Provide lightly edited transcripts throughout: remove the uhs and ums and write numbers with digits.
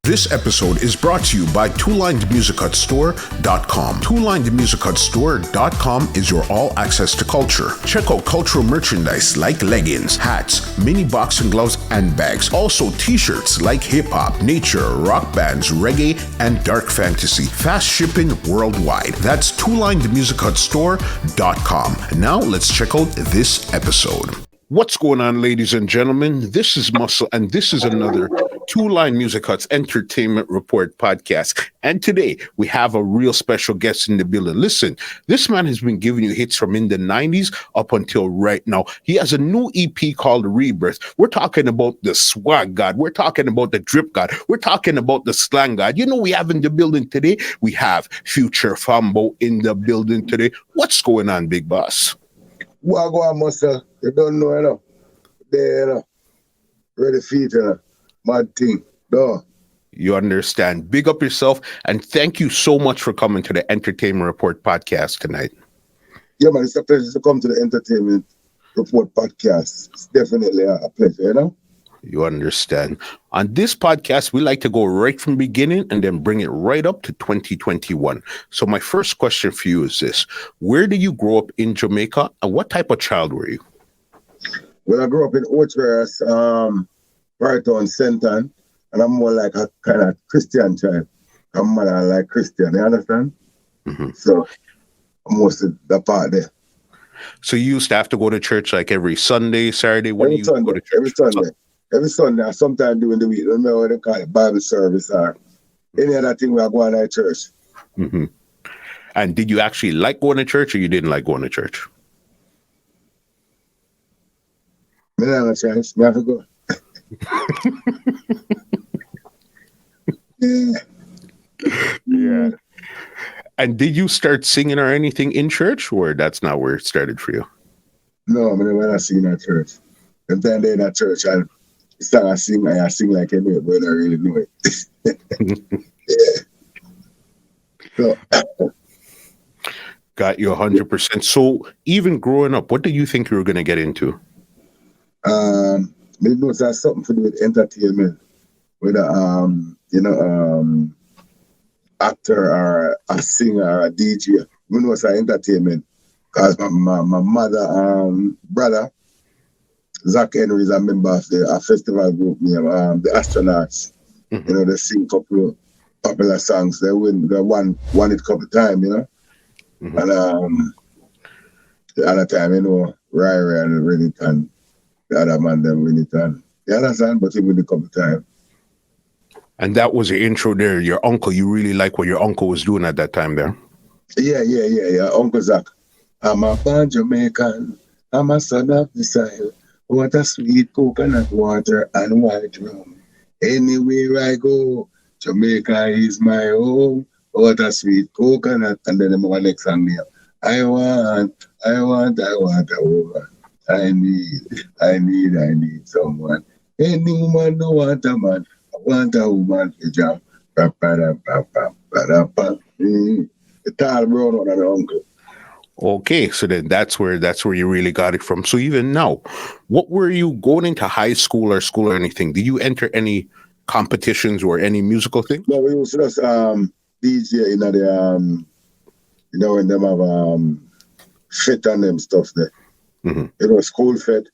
This episode is brought to you by TwoLinedMusicHutStore.com. TwoLinedMusicHutStore.com is your all-access to culture. Check out cultural merchandise like leggings, hats, mini boxing gloves, and bags. Also t-shirts like hip-hop, nature, rock bands, reggae, and dark fantasy. Fast shipping worldwide. That's TwoLinedMusicHutStore.com. Now let's check out this episode. What's going on, ladies and gentlemen? This is Muscle, and this is another Two Line Music Hut's Entertainment Report podcast. And today, we have a real special guest in the building. Listen, this man has been giving you hits from in the 90s up until right now. He has a new EP called Rebirth. We're talking about the swag god. We're talking about the drip god. We're talking about the slang god. You know, we have in the building today, we have Future Fambo in the building today. What's going on, big boss? What go on, Muscle? You don't know, you know. There, you know. Ready feet, you know. Mad thing. Duh. You understand. Big up yourself, and thank you so much for coming to the Entertainment Report podcast tonight. Yeah, man, it's a pleasure to come to the Entertainment Report podcast. It's definitely a pleasure, you know. You understand. On this podcast, we like to go right from the beginning and then bring it right up to 2021. So my first question for you is this. Where did you grow up in Jamaica, and what type of child were you? Well, I grew up in Oatwares, right on Senton, and I'm more like a kind of Christian child. I'm more like Christian, you understand? Mm-hmm. So I'm mostly the part there. So you used to have to go to church like every Sunday, Saturday? When Every do you Sunday, go to church? Every Sunday, sometime during the week. Remember what they call it, Bible service or any other thing we are going to church. Mm-hmm. And did you actually like going to church, or you didn't like going to church? I don't have a chance. I have to go. Yeah. And did you start singing or anything in church, or that's not where it started for you? No, I mean, when I sing in church. The time they're in church, I sing like I know it, but I don't really know it. So, got you 100%. So even growing up, what did you think you were going to get into? Maybe it has something to do with entertainment, whether actor or a singer or a DJ. I know it's entertainment, because my mother brother Zach Henry is a member of a festival group named the Astronauts. Mm-hmm. You know, they sing a couple of popular songs. They won it a couple of times, you know. Mm-hmm. And the other time, you know, Rai and Renniton, the other man, them Renniton. You understand? But he win it a couple of times. And that was your intro there. Your uncle, you really like what your uncle was doing at that time there? Yeah. Uncle Zach. I'm a born Jamaican. I'm a son of the soil. What a sweet coconut water and white rum. Anywhere I go, Jamaica is my home. What a sweet coconut. And then the next song there. I want a woman. I need someone. Any woman don't want a man. I want a woman to jump. It's all brown on an uncle. Okay, so then that's where you really got it from. So even now, what were you going into high school or anything? Did you enter any competitions or any musical thing? No, we used to just DJ in the you know, when them have fit and them stuff there. Mm-hmm. It was school fit.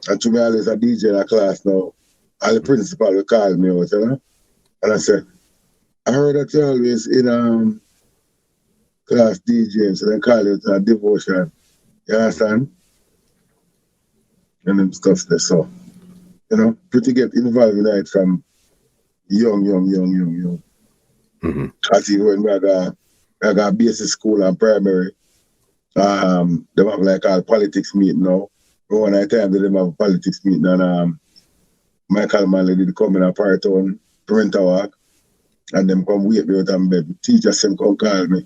And to me, I was a DJ in a class now. And the principal will call me out, you know? And I said, I heard that you're always in class DJing, so they call it a devotion. You understand? And them stuff there. So, you know, pretty get involved in it from young. Mm-hmm. I think when I got basic school and primary, they have like a politics meeting now. One night time they have a politics meeting, and Michael Manley did come in a part on parental walk, and them come wait me out and bed. Teacher said come call me.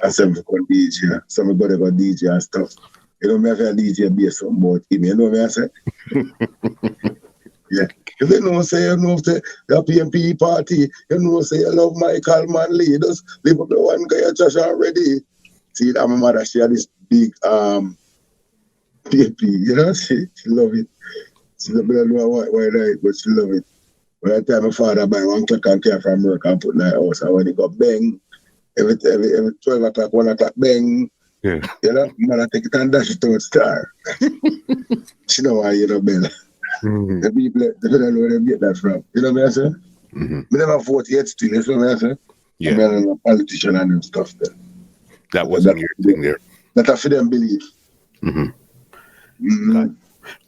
I said we come DJ. So my brother got DJ and stuff. You know me have a DJ be something about him. You know what I say? Yeah. If you know say you know say the PMP party, you know say you love Michael Manley, you just leave up the one guy at church already. See that my mother, she had this big PMP, you know, she love it. She's a bit of why right, but she love it. When I tell my father buy 1 clock and care from work and put in the house, and when he go bang, every 12 o'clock, 1 o'clock, bang. Yeah. You know, man, I take it and dash it to a star. She know why you know, Bella. Mm-hmm. The people, they don't know where they get that from. You know what I'm saying? Mm-hmm. We never vote yet still, you know what I'm saying? Yeah. I'm a politician and them stuff there. That wasn't your thing there. That I feel them believe. Mm-hmm. Mm-hmm.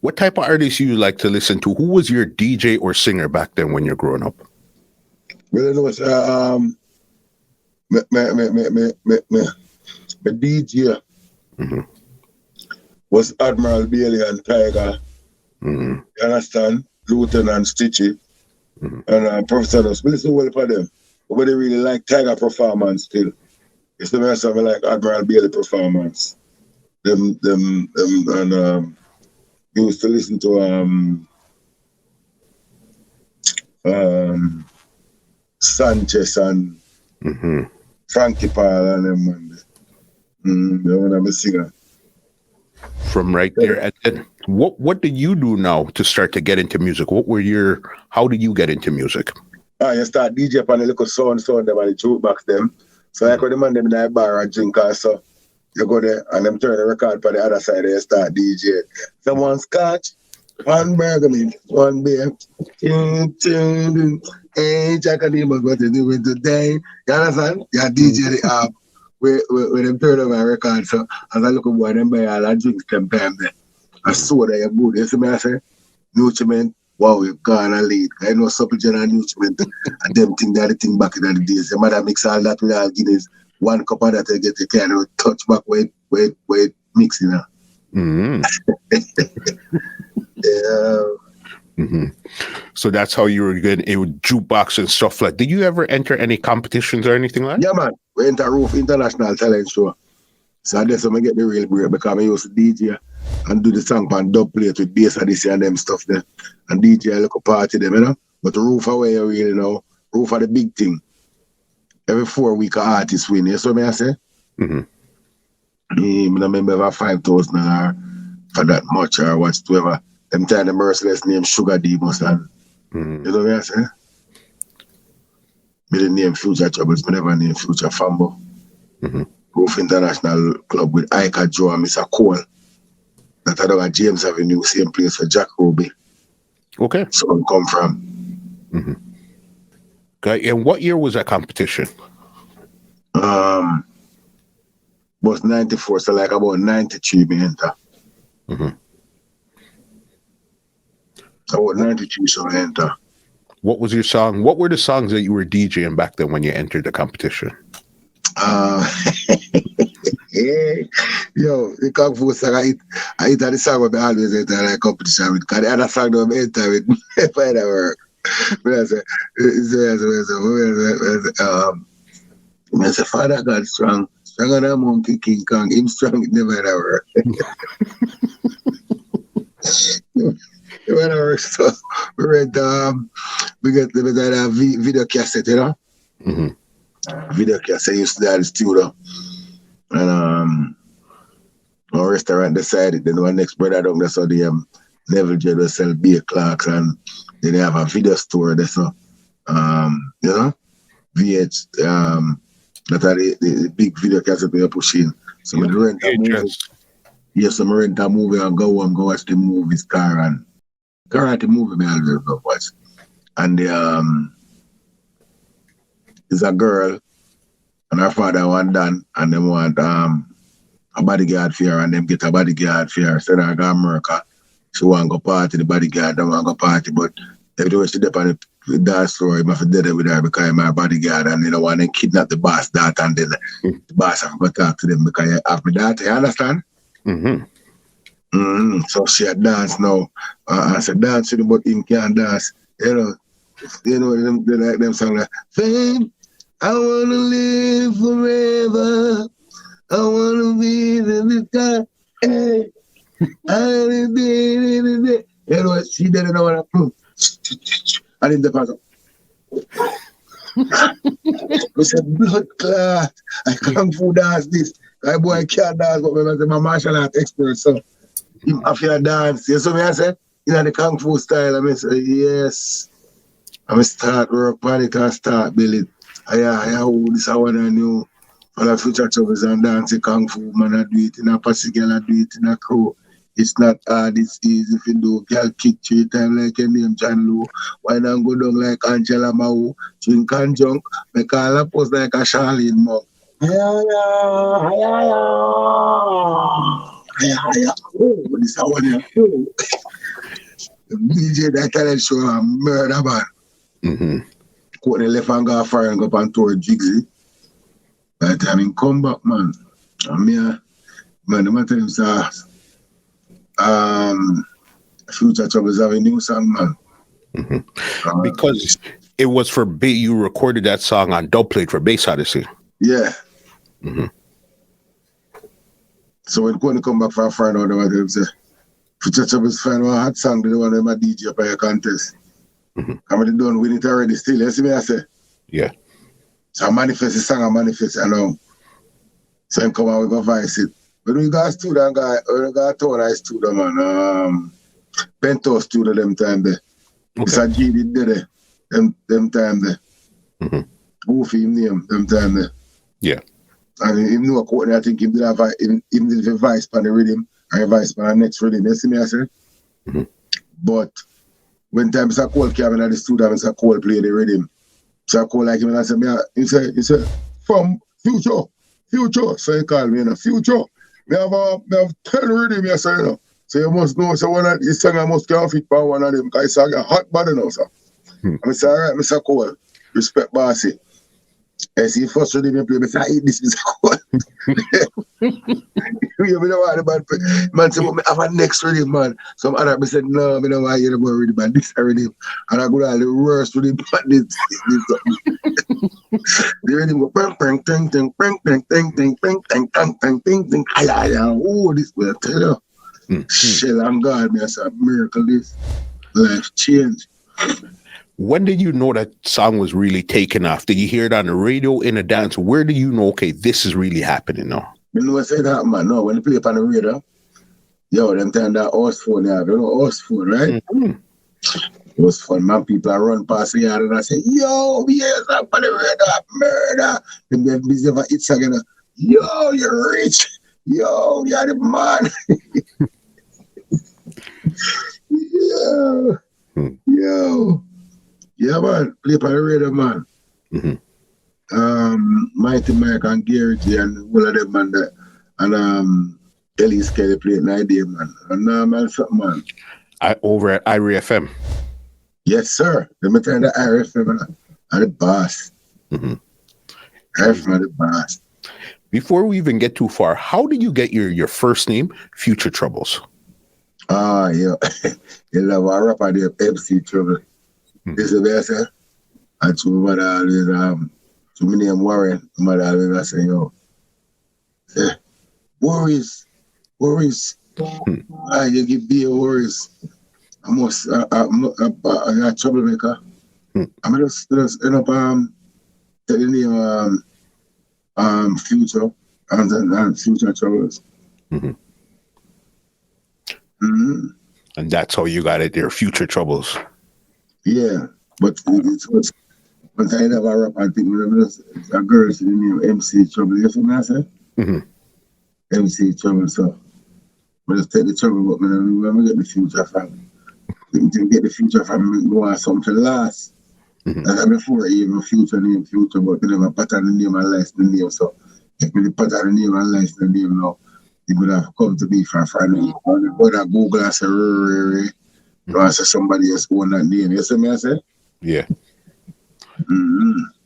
What type of artists you like to listen to? Who was your DJ or singer back then when you're growing up? Well, it was my DJ was Admiral Bailey and Tiger. Mm-hmm. You understand? Lieutenant Stitchy and Professor Nuss. We listen well for them. But they really like Tiger performance still. It's the best of like Admiral Bailey performance. Them and used to listen to Sanchez and Frankie Paul and them. They when I'm a singer. From right there. And then what did you do now to start to get into music? How did you get into music? You start DJ up on the little sound them and the jukebox them. So I could demand them in the bar and drink also. You go there and them turn the record on the other side, they start DJ. Someone scotch, one burgundy, one beer. Hey, Jack and Dima, what you doing today? You understand? You DJ the app where them turn over my record. So as I look at boy, them buy all the drinks them time there. I saw that you're good. You see me I say? Nutriment, wow, you've gone and lead. I know supplement and nutriment and them thing that the thing back in the days. The mother mix all that with all Guinness. 1 cup of that to get the kind of touch back where it mixing now. Mm-hmm. Yeah. Mm-hmm. So that's how you were getting a jukebox and stuff like. Did you ever enter any competitions or anything like that? Yeah, man. We enter Roof International Talent Show. So that's when I get the real break because I used to DJ and do the song on dub plate with bass and this and them stuff there. And DJ a little party them, you know. But the Roof away you really know. Roof are the big thing. Every 4 weeks, artists win. You see what I say? Mm-hmm. I remember about 5,000 or for that much or whatsoever. Them time the merciless name Sugar D must have. You know what I say? Me didn't name Future Troubles. Me never name Future Fambo. Roof International Club with Ika Joe and Mr. Cole. That I got James Avenue, same place for Jack Ruby. Okay. So I come from. Okay. And what year was that competition? Was 94, so like about 93 me enter. About 93 so I enter. What was your song? What were the songs that you were DJing back then when you entered the competition? Yo, the Kung Fu song I hit the song I always enter the competition with because the other song don't enter with if I never work. I say, Father God strong, stronger than Monkey King Kong, him strong, it never ever it never work. So we read we get the video cassette, you know? Video cassette used to at the studio. And our restaurant decided, then our next brother down there saw the Neville J will sell beer clocks and then they have a video store there, so you know, VH that are the big video cassette we are pushing. So we rent a movie. Yes, so we rent a movie and go watch the movie Karate movie me always go watch. And there's a girl and her father want done and them want a bodyguard for her and them get a bodyguard for her. So I go America. She want to go party, the bodyguard don't want to go party, but every time she dip on the dance floor, I'm have dead with her because I'm a bodyguard and they don't want to kidnap the boss that and then the boss have to go talk to them because I have my daughter, you understand? So she had dance now. I said dance with him, but him can't dance. You know them, they like them song like, Fame, I want to live forever. I want to be the guy. Hey. You know, she didn't know what I proved. And in the puzzle. We said, blood clot. I can't fool dance this. My boy can't dance, but I'm a martial art expert, so I feel dance. You see what I said? You know, the Kung Fu style. I mean, so, yes. I start work on it and start build it. This I want to know. For the future troubles and dancing kung fu, man, I do it in a pussy girl, I do it in a crew. It's not hard, it's easy if you do. Girl kick 3 times like your name John Lou. Why not go down like Angela Mau? Drink and junk, make all a pose like a Charlene Monk. Oh, this I want to know. The DJ that talent show a murder man. Caught the left and go fire and go up and tour Jigsy. By the time he come back, man, and me, man, the man tell him, sir, Future Troubles have a new song, man. Because it was for you recorded that song on dubplate for Bass Odyssey. Yeah. So when Kone come back for a friend out, I tell him, say, Future Troubles find one hot song, they don't want them a DJ up at your contest. And when they don't win it already still, you see me, I say? Yeah. So I manifest the song, I manifest it along. So I come out, we go vice it. But we got a student guy, we got a tour I student, man. Bento student them time there. It's a GD there, them time there. Goofy him name, them time there. Yeah. And him know a quote, I think him did have him did a vice on the rhythm, and a vice on the next rhythm. You see me, I say? But when time Mr. Cole came in at the studio, Mr. Cole play the rhythm. So I call like him and I said, he said, from Future. So he called me, Future. Me have 10 rhythm, I say, you know. So you must know, so one of his song I must get fit for one of them, because he's a hot body now, sir. And I say, all right, Mr. Cole, respect bossy. I see first rhythm you play, I say, I eat this, Mr. Cole. You know what about man say, I have a next rhythm, man. Some other me said, no, I don't want to hear about rhythm, man. This rhythm. And I go to the worst rhythm, but this. The rhythm go, ping, ping, ting, ting, ping, ting, ting, ting, ping, ting, ting, ting, ting, ting. Oh, this will tell you. Shell and God, man, it's a miracle, this. Life change. When did you know that song was really taking off? Did you hear it on the radio, in a dance? Where do you know, okay, this is really happening now? You know what I said that, man? No, when you play up on the radio, yo, them time that horse phone, you know horse phone, right? It was fun, man. People are run past the yard and I say, yo, yes, I'm on the radio, murder. Then they're busy for it again. Yo, you're rich. Yo, you're the man. Yo. Yeah, man. Play up on the radio, man. Mighty Mike and Gary G and all of them, man. And Ellis Kelly played an idea, man. And man, something, man. Over at Irie FM. Yes, sir. Let me tell you, the Irie FM are the boss. Irie FM are the boss. Before we even get too far, how did you get your first name, Future Troubles? Yeah. You love a rapper there, MC Trouble. This is the best, eh? And to my mother always, to my name Warren, my mother always say, yo, worries. You give me worries. I'm a troublemaker. I'm just end up telling you Future and Future Troubles. And that's how you got it there, Future Troubles. Yeah, but it was when I never rap, I think a girl to the name MC Trouble. You see what I say? MC Trouble, so I just take the trouble, but when we get the Future family. To get the Future family, we want something last. And before even Future name Future, but we never pattern the name and license the name. So if we pattern the name and license the name now, it would have come to be for me. But I Google and say, you want to say somebody else own that name. You see me, I say? Yeah.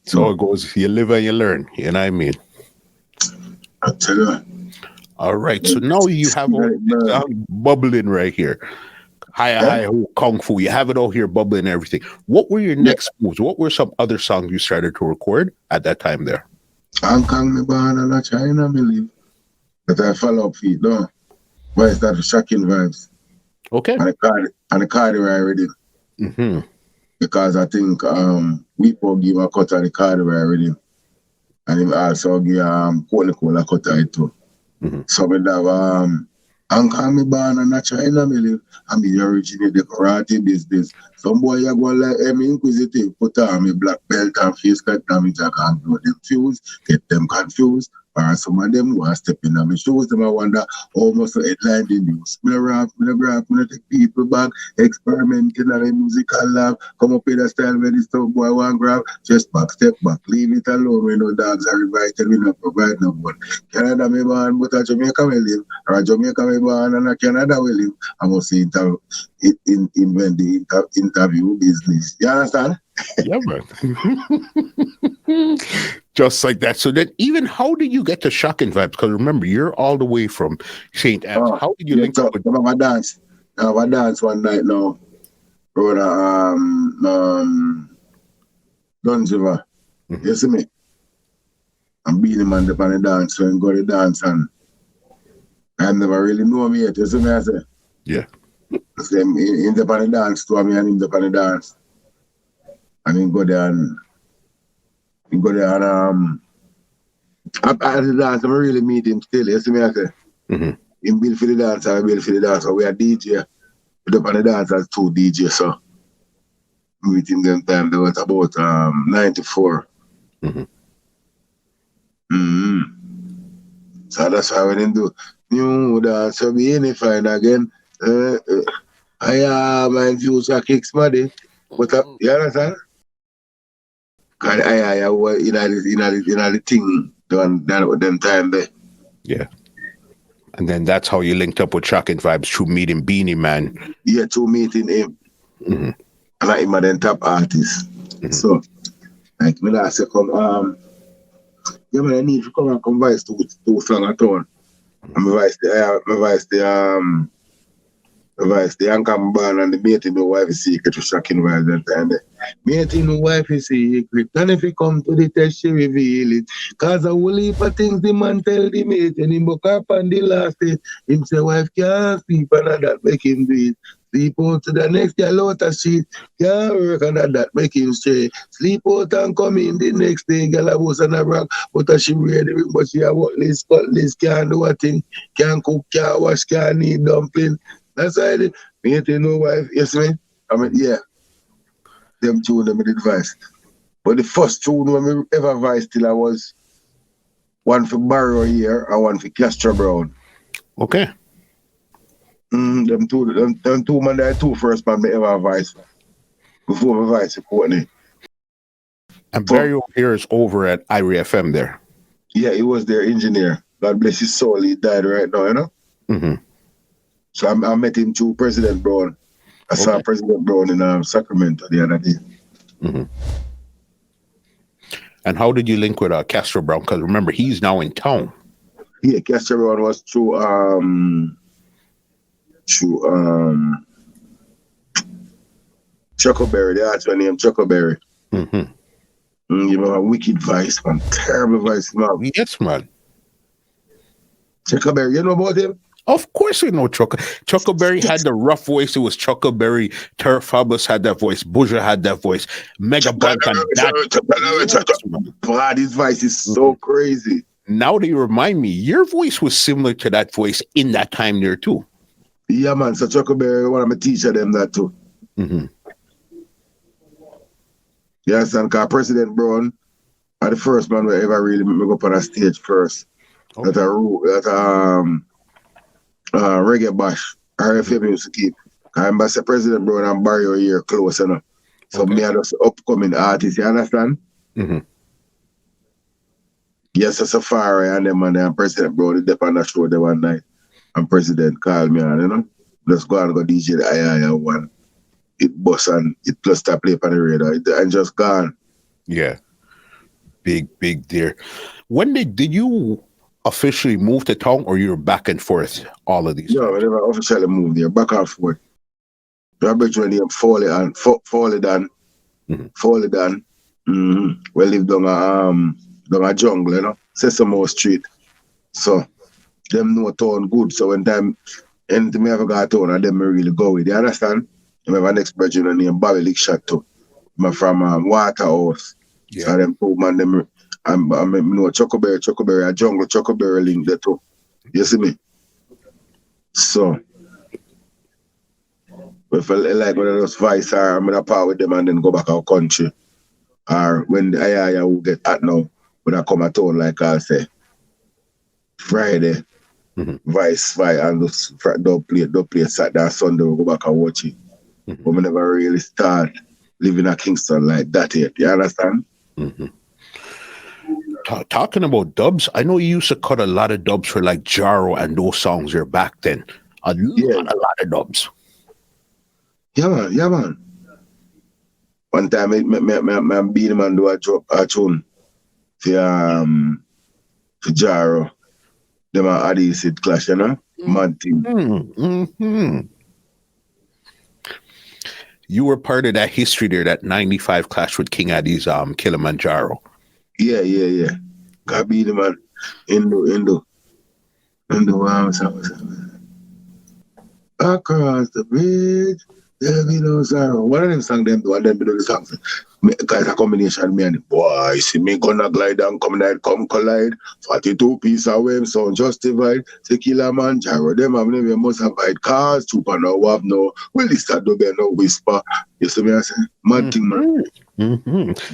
So it goes, you live and you learn. You know what I mean? I tell you. All right. So now you have all bubbling right here. Hi, Kung Fu. You have it all here bubbling and everything. What were your next moves? What were some other songs you started to record at that time there? Hong Kong, me born in China, me live. But I follow up feet, no. Why is that shocking vibes? Okay. And the cardio already. Because I think we give a cut of the cardio already. And he also give Cola cut of it too. So we have And call me born and natural in me live. I mean, originate the karate business. Some boy you go like me inquisitive, put on me black belt and face cut damage. I can't do them fuse, get them confused. Or some of them want to step in on my shoes. Them I wonder almost a headline the news. Me rap, me take people back, experimenting on a musical lab. Come up with a style where this stuff boy want grab. Just back, step back, leave it alone. We know dogs are invited, we not provide no one. Canada me born, but a Jamaica me live. Or a Jamaica me born and a Canada we live. I must invent the interview business. You understand? Yeah, man. Just like that. So then, even how did you get to Shocking Vibes? Because remember, you're all the way from St. Anne's. How did you link up with? I have a dance. I have a dance one night now. Brother, Dunziva. You see me? I'm Beenie Man up on the dance, so I go to dance and I never really know me yet. You see me? I say. Yeah. So in the pan dance to me and in the pan dance. And he go there and after the dance, I really meet him still. You see me I say? Him build for the dance, I build for the dance. So we are DJ. But up on the dance as 2 DJs, so meet him them time. There was about 94. So that's why we didn't do new dance, so be unified again. I my future kicks money, but you understand? Cause I was in the thing done them time there. Yeah. And then that's how you linked up with Shocking Vibes through meeting Beenie Man. Yeah, through meeting him. And I him then top artist. So like me last say come yeah man I need to come and come vice two song at all. And my vice the anchor band and the mating no wife is secret to Shocking Vibes that time there. Mating no wife is secret. And if he come to the test, she reveal it. Cause a whole heap of things the man tell the mate. And him book up on the last day. Him say wife can't sleep and that make him do it. Sleep out to the next girl out of shit. Can't work and that make him stay. Sleep out and come in the next day. Girl a was on a rock. But she ready but she a work list, cut list, can't do a thing. Can't cook, can't wash, can't eat dumpling. That's why I did. Me ain't no wife, yes me? I mean, yeah. Them two them did advice. But the first two when me ever advised till I was one for Barrow here and one for Castro Brown. Okay. Them two man, the two first man me ever advised before I advised Courtney. And Barry over here is over at Irie FM there. Yeah, he was their engineer. God bless his soul. He died right now, you know? So I met him through President Brown. I saw President Brown in Sacramento the other day. And how did you link with Castro Brown? Because remember, he's now in town. Yeah, Castro Brown was through Chuckleberry. The artist named Chuckleberry. You know, a wicked voice, man. Terrible voice, man. Yes, man. Chuckleberry, you know about him? Of course we know Chuckleberry had the rough voice. It was Chuckleberry. Turf Fabulous had that voice. Buja had that voice. Mega Bunk and that. God, his voice is so crazy. Now that you remind me, your voice was similar to that voice in that time there too. Yeah, man. So Chuckleberry, one of my teacher them that too. Yes, and because President Brown are the first man who ever really make me go up on a stage first. That reggae bash. RFM used to keep. I'm by President Brown and Barrio here close enough. So me are just upcoming artists, you understand? Yes, a Safari and them and President Brown did on the show the one night. And President called me on, you know. Just go and go DJ the II one. It bust and it plus to play on the radar. And just gone. Yeah. Big dear. When did you officially move to town, or you were back and forth all of these? No, I never officially moved there, back and forth. I bet you name Foley Dan. We live down a jungle, you know, Sesame Street. So them know town good. So when time anything me ever got town, and them really go with. You understand? I have an ex-brethren named Bobby Lickshot too. I'm from Waterhouse. Yeah. So them two man them I know Chuckleberry, a jungle Chuckleberry link there too. You see me? So, if I like one of those vice, I'm going to part with them and then go back our country. Or when the Ayaya will get at now, when I come at town, like I say, Friday, vice, and just don't play Saturday, Sunday, we'll go back and watch it. But we never really start living at Kingston like that yet. You understand? Talking about dubs, I know you used to cut a lot of dubs for like Jaro and those songs here back then. A lot of dubs. Yeah, man. One time, me Beenie Man do a tune for Jaro. Them are Adicid clash, you know? Mad thing. You were part of that history there, that 95 clash with King Addy's Kilimanjaro. Yeah. Got Beenie Man. Indo. Across the bridge, there be no sorrow. One of them sang them, one of them do the songs. Guys, a combination, me and the boy. See me gonna glide and come collide. 42 piece of wave, sound justified. Say Kilimanjaro, them have never must have hide cars. Chupa no have no. Well, this that do no whisper. You see me, I say, mad thing, man.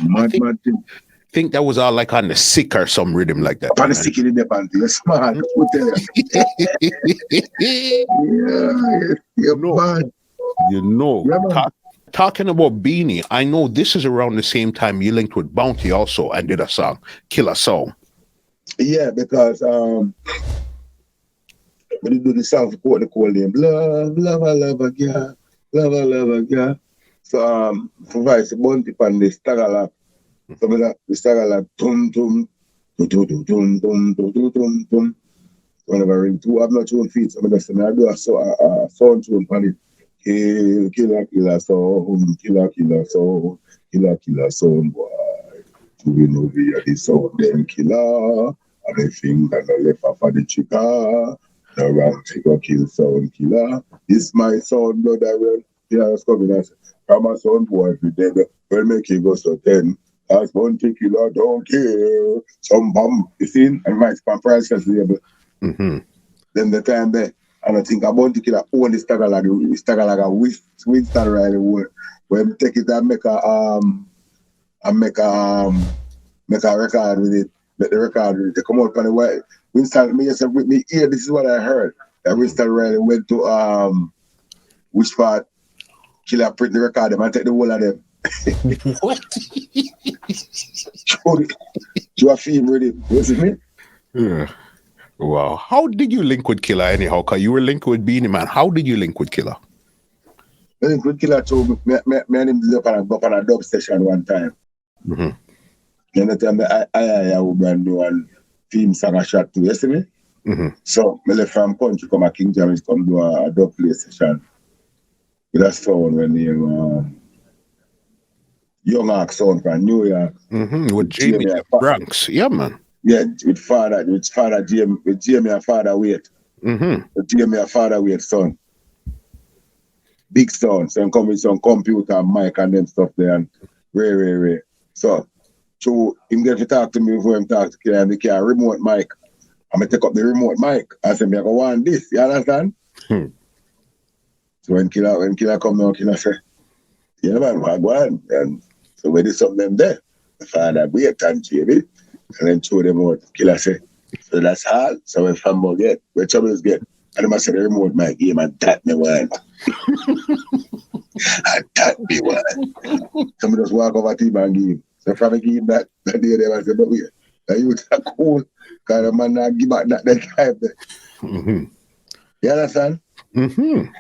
Mad thing. I think that was all like on the sick or some rhythm like that. On the sick in the panty, you're smart. You're bad. You know. Yeah, talking about Beenie, I know this is around the same time you linked with Bounty also and did a song, Killer Song. Yeah, because when you do the song for the call name, love a girl. So for vice Bounty pan the Stagalak. So the Stagalak tum tum tum tum tum. Whenever I ring two, I'm not tune feet. So I do a sound tune pan it. Killer sound, killer sound, boy. We know we are the sound, them killer. And I think that I left off of the chica. The round chica kill sound killer. This my sound, blood, I will. Yeah, I was coming and say, I'm a sound boy every day. Well, make it go so 10. As one killer, don't care. Some bomb, you see? And my spam price is label. Then the time there. And I think about the killer own the Stagalaga with that right away. When we take it and make a record with it, make the record with it. They come out on the way. Winston me yourself with me here, this is what I heard. That Winston Riley went to which part killer print the record them and take the whole of them. What? You are feeling ready, you see me? Yeah. Wow. How did you link with Killer anyhow? Because you were linked with Beenie Man. How did you link with Killer? I link with Killer too. Me and him did up on a dub session one time. And the time I will brand new and theme song a shot too. You see me? So I left from country, come at King James, come do a dub play session. With a sound when he Young Ark sound from New York. With Jamie Bronx. Yeah, man. Yeah, with father Jamie, with Jamie and father Wait. With Jamie and father Wait son. Big son. So come with some computer and mic and them stuff there and Ray. So him get to talk to me before him talk to Killer and the car remote mic. I'm gonna take up the remote mic. I say me I go want this, you understand? So when Killer come now, Killer say, yeah man, what go on? And so we did something there. The father Wait and Jamie. And then show them out. Killer say, so that's all. So when Fambo get, where troubles get, and I say the remote my game and that me one. And that me one. Some of us walk over to him and give him. So from the game that day they was say, but wait, that you are cool. Because the man not give back that time there. You understand? You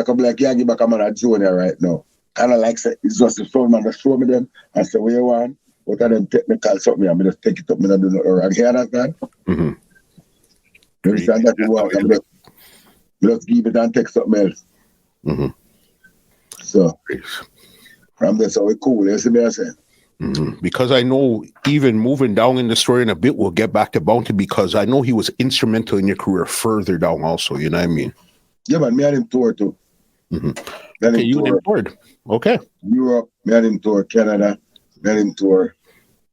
come like you give back a man a junior right now. Kind of like say, it's just the phone man that show me them and say, what you want? What are them technical something? I'm just take it up, I'm not do nothing wrong. You understand? You understand that you want? I'm just give it and take something else. So, from there, so we cool. You see me I say? Because I know even moving down in the story in a bit, we'll get back to Bounty because I know he was instrumental in your career further down also, you know what I mean? Yeah, man, me and him tour too. Okay, you and him toured. Okay. Europe, me and him tour Canada. Let him tour.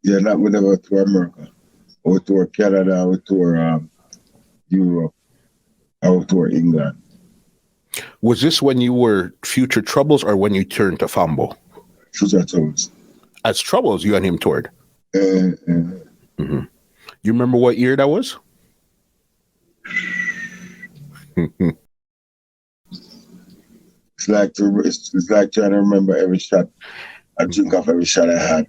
Yeah, not we never tour America. We tour Canada, we tour Europe, I would tour England. Was this when you were Future Troubles or when you turned to Fambo? Future Troubles. As Troubles, you and him toured. Mm-hmm. You remember what year that was? It's like trying to remember every shot. I drink off every shot I had.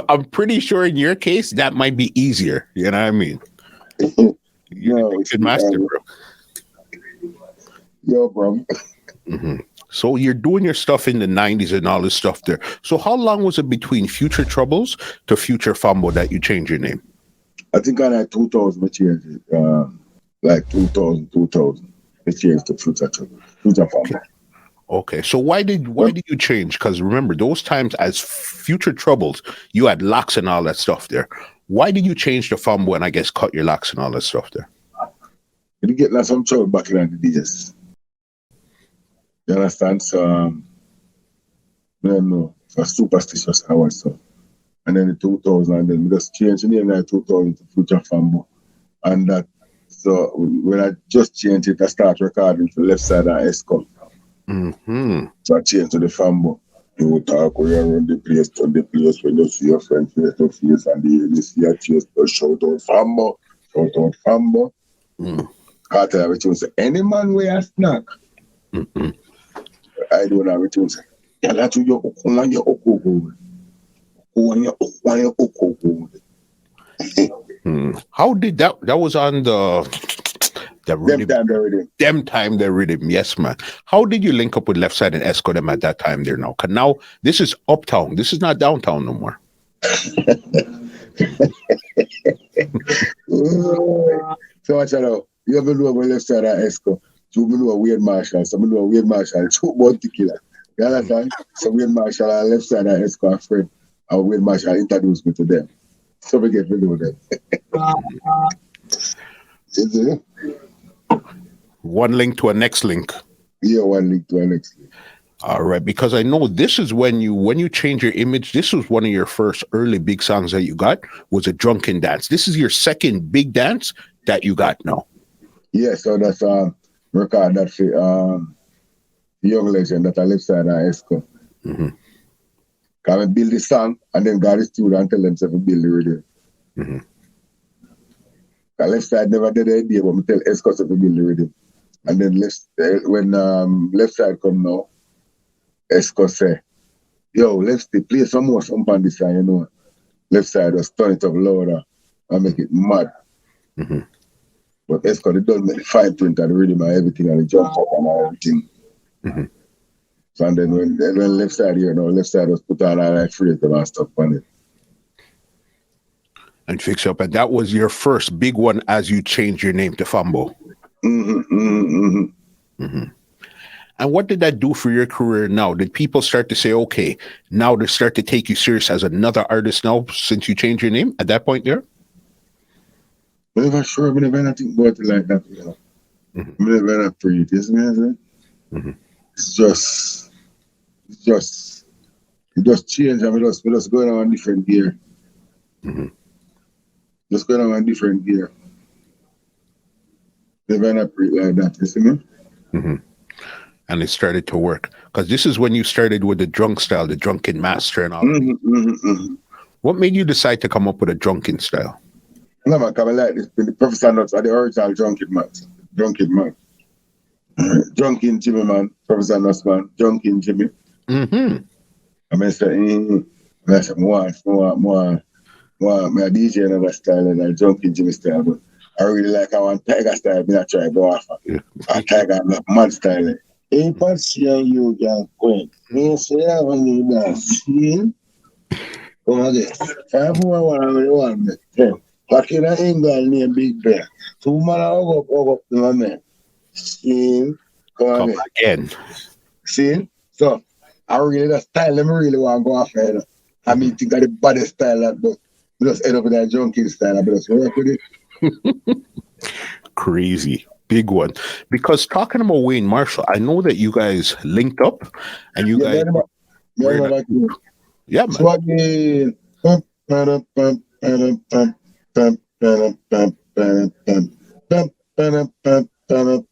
I'm pretty sure in your case that might be easier. You know what I mean? Yo, it's master, bro. Yo, bro. Mm-hmm. So you're doing your stuff in the 90s and all this stuff there. So how long was it between Future Troubles to Future Fambo that you changed your name? I think I like 2000 we changed it. Like 2000. We changed to Future Troubles. Future Fambo. Okay. So why did you change? Because remember, those times as Future Troubles, you had locks and all that stuff there. Why did you change to Fambo and I guess cut your locks and all that stuff there? You get like some trouble back in the days. You understand? So, I don't know, for superstitious hours. So. And then in 2000, and then we just changed the name like 2000 to Future Fambo. And that, so when I just changed it, I started recording for Leftside Esco. Mm-hmm. So I changed to the Fambo. You talk around the place when you see your friend face to face, and you see a chase to shout out Fambo. After everything say, any man wear a snack. Mm-hmm. I don't have everything say, yeah, to your on your oko. How did that was on the rhythm. Them time the rhythm, yes, man. How did you link up with Leftside and Esco them at that time there now? Because now this is uptown. This is not downtown no more. So much I know. You ever know about Leftside Esco? You know a Weird Marshall. Some know a Weird Marshall. Two bounty killer. You understand? So Weird Marshall and Leftside Esco are friends. And Weird Marshall introduced me to them. So we get to know them. Is it? One link to a next link. Yeah, one link to a next link. All right, because I know this is when you change your image. This was one of your first early big songs that you got was a drunken dance. This is your second big dance that you got now. Yeah, so that's record that for young legend that I Leftside Esco. Mm-hmm. Can I build the song and then go to the studio and tell them to build the radio. Mm-hmm. Leftside never did the idea, but I tell Esco to build the radio. And then when Leftside come now, Esco say, yo, let's play some more something on this side, you know. Leftside just turn it up louder and make it mad. Mm-hmm. But Esco, they don't make the fine print and the rhythm and everything and the jump up and everything. Mm-hmm. So and then when Leftside here now, Leftside was put on all like freedom and stuff on it. And fix up. And that was your first big one as you changed your name to Fambo. Mm-hmm, mm-hmm. Mm-hmm. And what did that do for your career now? Did people start to say, okay, now they start to take you serious as another artist now since you changed your name at that point there? I'm never sure. I never think about it like that, you know. Mm-hmm. I never pray it, isn't it? Mm-hmm. It just changed. I mean, just going on a different gear. Mm-hmm. Just going on a different gear. Never not pray like that, you see me? Mm-hmm. And it started to work. Because this is when you started with the drunk style, the drunken master and all mm-hmm, mm-hmm, mm-hmm. What made you decide to come up with a drunken style? No, man, come like this. The Professor Nuts are the original drunken man. Drunken Jimmy, man. Professor Nuts, man. Drunken Jimmy. Mm-hmm. I mean, I said, more, my DJ another style and a drunken Jimmy style. But I really like our Tiger style. I try to go off. A Tiger man style. Hey, but you can quit. Me say I want you dance. Come again. 541 back in England near Big Bear. 2 man up to my man. See? Come again. See? So I really the style I really want to go off here. I mean think of the baddest style that but we just end up with that junkie style. I just work with it. Crazy. Big one. Because talking about Wayne Marshall, I know that you guys linked up and you guys yeah, man. Swaggy. First,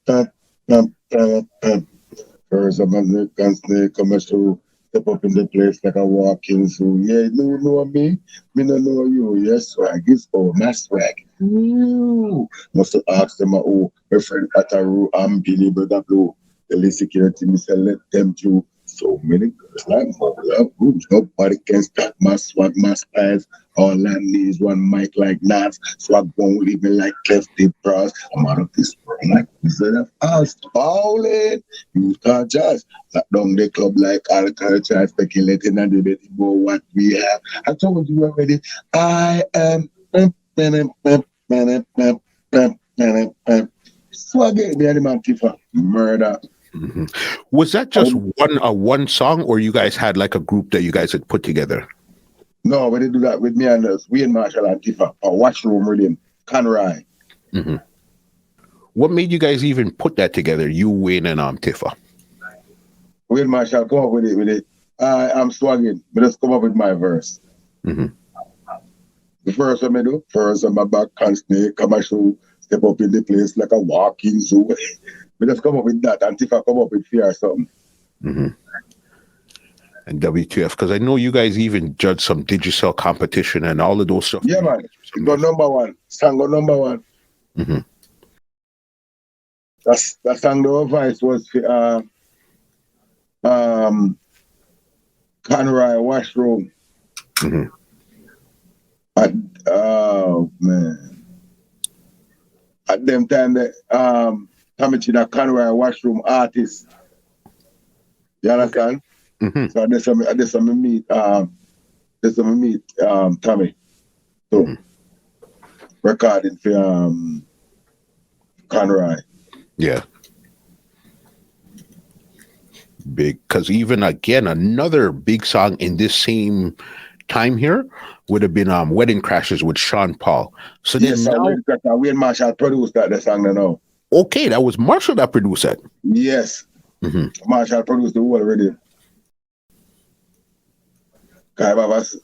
I'm on the constant commercial. Step up in the place like a walking zoo. Yeah, you know me. Me no know you. Yes, swag is all my swag. Ooh. Must ask them, oh, my friend Ataru, I'm Billy Brother Blue. The security, me say, let them do. So many girls like love groups. Nobody can stop my swag, my spies. All I need is one mic like Nas. Swag won't leave me like Lefty Bros. I'm out of this world like Wizard of Oz. Bowling. You can't just lock down the club like alcohol, try speculating and debating about what we have. I told you already, I am swag the animal Tifa. Murder. Mm-hmm. Was that just one song, or you guys had like a group that you guys had put together? No, we did do that with me and us. We and Marshall and Tifa. A washroom rhythm. Conroy. Mm-hmm. What made you guys even put that together? You, Wayne, and Tifa. We and Marshall come up with it. I'm swagging. But just come up with my verse. Mm-hmm. The first one I do. First on my back and snake, come shoe, step up in the place like a walking zoo. We just come up with that, and Tifa come up with fear or something. Mm-hmm. And WTF, because I know you guys even judge some Digicel competition and all of those stuff. Yeah, man. It got number one. Song got number one. Mm-hmm. That song the advice was for Conroy Washroom. Mm-hmm. Oh man. At them time that Tommy Chida Conroy Washroom artist. You understand? Mm-hmm. So I just meet Tommy. So recording for Conroy. Yeah. Big, because even again another big song in this same time here would have been Wedding Crashes with Sean Paul. So then yes, now we and Marshall produced that the song now. Okay, that was Marshall that produced that. Yes. Mm-hmm. Marshall produced the whole already. I lost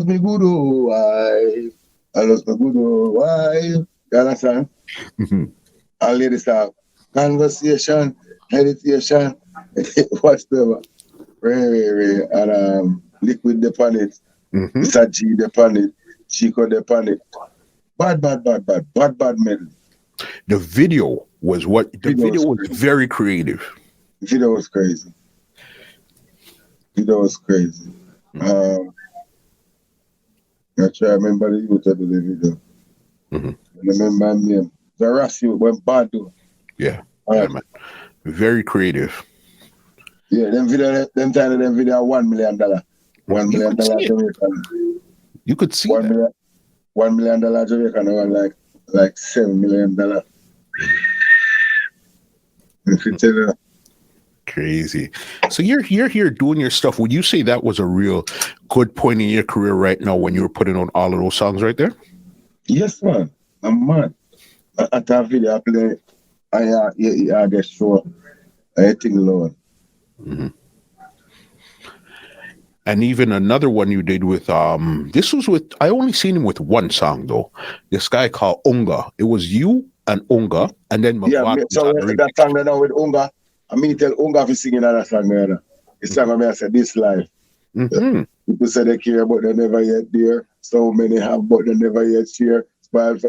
me good wife. I lost my good wife. You understand? Mm-hmm. And ladies have conversation, meditation, whatever. Ray, and liquid upon it. Mm-hmm. It's a G upon it. Chico upon it. Bad medley. The video was very creative. The video was crazy. Mm-hmm. I try to remember the youth of the video. Mm-hmm. I remember name. Zarasi went bad though. Yeah, man. Very creative. Yeah, them video $1 million. $1 million. You could see $1 million. $1 million Jamaican was like $7 million. Crazy. So you're here doing your stuff. Would you say that was a real good point in your career right now when you were putting on all of those songs right there? Yes, man. I'm mad. At that video I play, I get sure. I think Lord. Mm-hmm. And even another one you did with this was with, I only seen him with one song though. This guy called Unga. It was you and Unga, and then Mavado. Yeah, so that song now with Unga. I mean tell Unga for singing that song there. The song I said this life. Mm-hmm. People say they care but they never yet there. So many have but they never yet share. Strive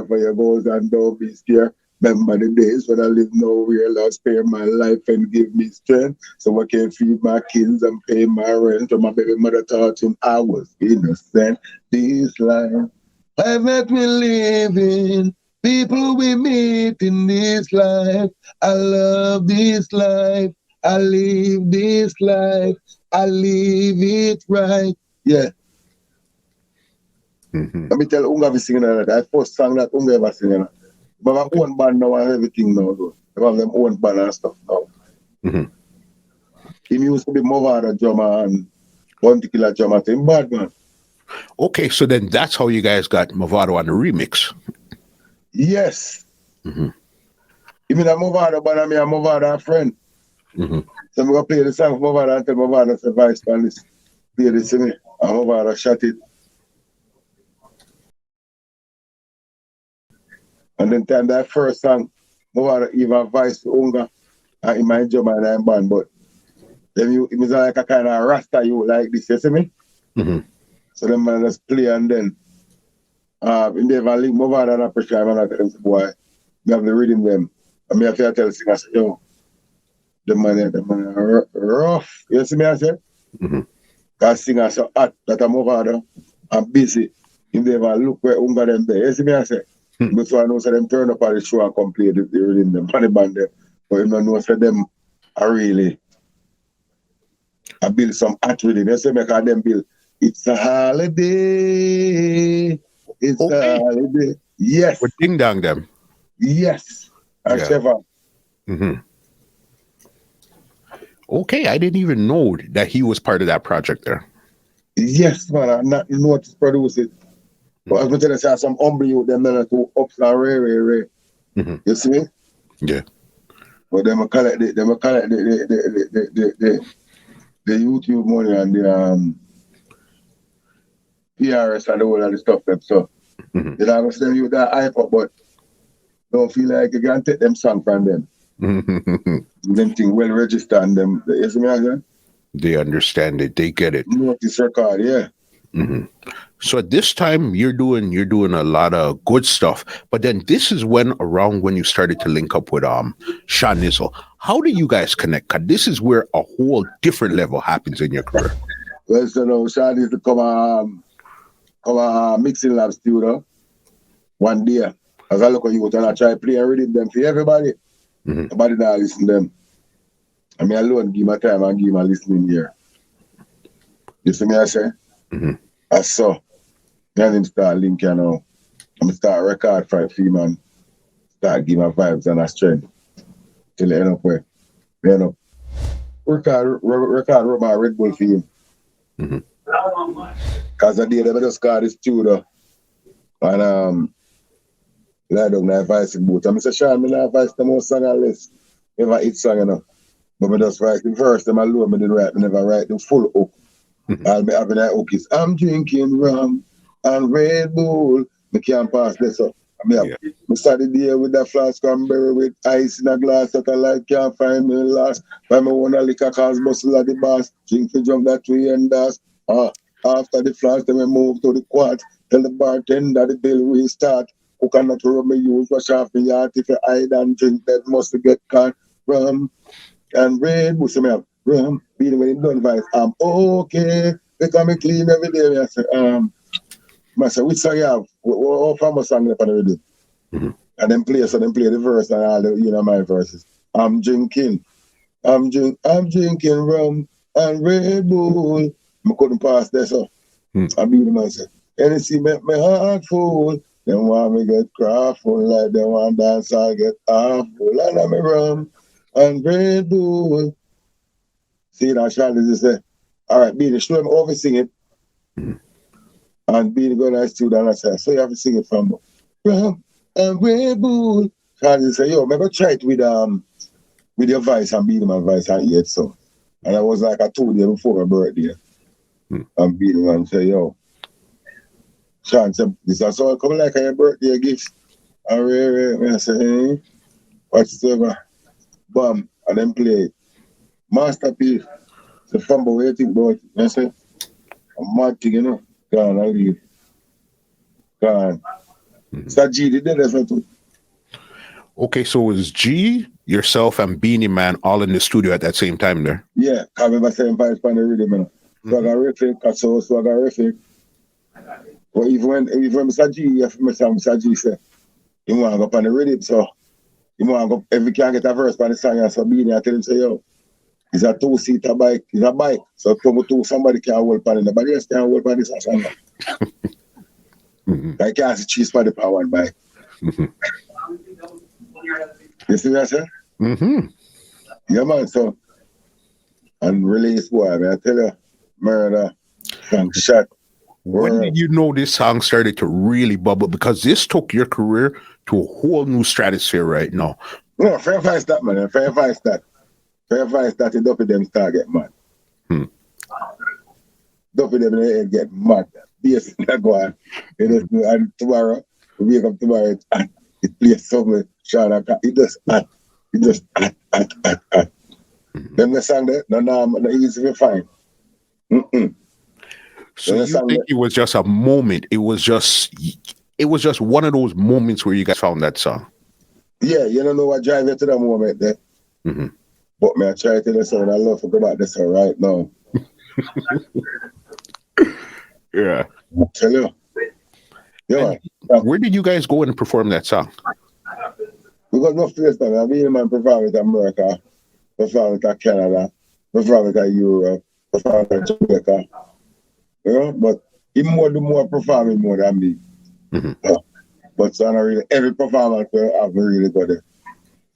for your goals and don't be scared. Remember the days when I live nowhere, Lord, spare my life and give me strength so I can feed my kids and pay my rent. So my baby mother taught him I was innocent. This life that we live in, people we meet in this life. I love this life. I live this life. I live it right. Yeah. Mm-hmm. Let me tell Unga we singing that. I first sang that Unga ever singing. But my own band now and everything now, though. They have them own band and stuff now. Mm-hmm. He used to be Mavado drummer and Bounty Killer drummer. Him bad, man. Okay, so then that's how you guys got Mavado on the remix. Yes. Mm-hmm. Even a Mavado band, I mean a Mavado friend. Mm-hmm. So I'm going to play the song for Mavado and tell Mavado to vice panelist. Play this to me. And Mavado shot it. And then time that first song, Mavado even vice to Unga. In my job and I'm band, but then it was like a kind of rasta you like this, you see me? Mm-hmm. So them man just play and then in the valley, Mavado and I prescribe and I tell them, boy, you have to reading them. I mean, I tell the singer, I say, yo, the man are rough. You see me, I say? Mm-hmm. Because singer so hot that I'm Mavado, I'm busy. If they ever look where Unga them there, you see me, I say? That's why I know so them turn up on the show and come play the reading them, on the band there. But you don't know so them are really, I build some art with it. You see me, because them build, it's a holiday, it's a holiday. Yes. With Ding Dong them. Yes. And Yeah. Trevor. Mm-hmm. Okay, I didn't even know that he was part of that project there. Yes, man. I not know to produce it. But I was going to tell you, some humble you, them men to ups and rare. Mm-hmm. You see me? Yeah. But them collect the YouTube money and the PRS and all of the stuff them. So they don't send you that hype up, but don't feel like you can take them song from them. Them thing well registered and them. You see me again? They understand it. They get it. Notice record, yeah. Mm-hmm. So at this time you're doing a lot of good stuff, but then this is around when you started to link up with Seanizzle. How do you guys connect? 'Cause this is where a whole different level happens in your career. Well, so now Seanizzle come mixing lab studio one day. As I look at you, and I try play and reading them for everybody. Nobody now listen to them. I mean, alone give my time and give my listening here. You see me, I say? I saw. Then him start linking now. I'm start record for man. Start give my vibes and a strength. Till I end up where. We end up. Record Rum Red Bull for him. Because the day they just call the studio. And lie down my voice in both. I say, Sean, I not voice the most song unless never hit song, you know. But I just write the verse, them alone, I didn't write, I never write the full hook. I'll be having that hook is, I'm drinking rum and Red Bull. I can't pass this up. I started there with that flask cranberry with ice in a glass that I like, can't find me last. Find me one liquor cause bustle at the bars. Drink the jump that way and that's. After the flask, then we move to the quad. Tell the bartender the bill we start. Who cannot rub me use wash off me heart if you hide and drink that must get caught. Rum and Red Bull, so me rum, being when it done vibes, I'm okay, because me clean every day. I say, I say, which song you have? What famous song you have on the radio? And then play the verse and all the, my verses. I'm drinking rum and Red Bull. I couldn't pass that, so I beat myself. Anything make my heart full. Then want me get craftful, like they want dance, I get awful. And I'm a rum and Red Bull. See that Charlie say, all right, Beenie, show him over sing it. And Beenie go nice to and I say, so you have to sing it from rum and Red Bull. Charlie say, yo, maybe try it with your voice and Beenie my voice and hear it so. And I was like I told you before my birthday. And Beenie Man say, yo, Sean said, this is all coming like a birthday gift. And I say, hey, whatsoever. Bam, and then play it. Masterpiece. The Fambo, what you think about it? I say, a mad thing, you know. Gone, I leave. Gone. So G did that as well too. Okay, so it was G, yourself, and Beenie Man all in the studio at that same time there? Yeah, I remember saying 5 pounds a rhythm, you know. So I got riffing, so I got riffing. But even when Mr. G, Mr. G said, you want to go up on the rhythm, so you want to go, if you can't get a verse on the song, so Beenie, I tell him, say, yo, it's a 2-seater bike, it's a bike, so somebody can hold on it, nobody else can hold on this song. I can't see cheese for the power one bike. You see what I said? Yeah, man, so, and release, boy, I tell you, murder, and shot. When did you know this song started to really bubble? Because this took your career to a whole new stratosphere right now. No, fair fight that, man. Fair fight that. It up with them start get mad. Up with them they get mad. Yes, that go on. And tomorrow, we wake up tomorrow, it plays something, Sean, it just hot. It just hot. Then the song there, no easy to find. So you think it was just a moment? It was just one of those moments where you guys found that song. Yeah, you don't know what drive you to that moment there. But me, I try to tell you something. I love to go back this one right now. Yeah. I'll tell you. Yeah. Where did you guys go and perform that song? We got no place now. Beenie Man perform with America, perform with Canada, perform with Europe, perform with Jamaica. You know, but he do more performing more than me. But so not really every performance I've really got it.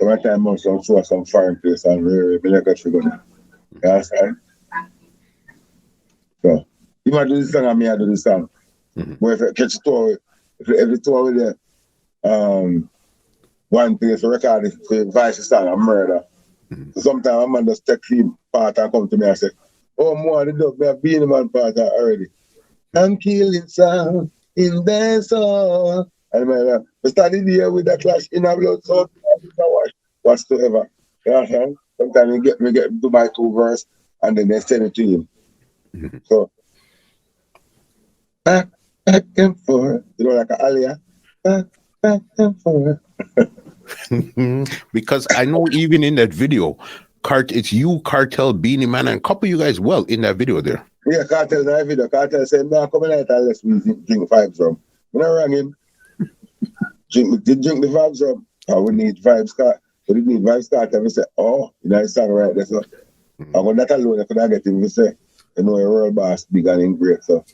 So my time I saw some foreign place and really got to go there. You understand? So you might do this song and me I do this song. But if I catch a tour, if every tour with there, one place to record it for vice song and murder. So sometimes a man just take the part and come to me and say, oh more the dog, me have Beenie Man part already. I'm killing sound in Dancehall. And I started here with the clash in a blood so whatsoever. You know what I'm saying? Sometimes we get to my 2 verse and then they send it to him. So back and forth. You know, like an alia. Back and forth. Because I know even in that video, it's you, Cartel, Beenie Man, and a couple of you guys in that video there. Yeah, Cartel in that video. Cartel said, no, come in unless we drink 5 rum. When I rang him, drink the 5 rum. We need 5 start. We didn't need 5 start. And we said, oh, you know, it's song right there. So and when that alone, I could not get him. We say, you know, a real boss big and great. So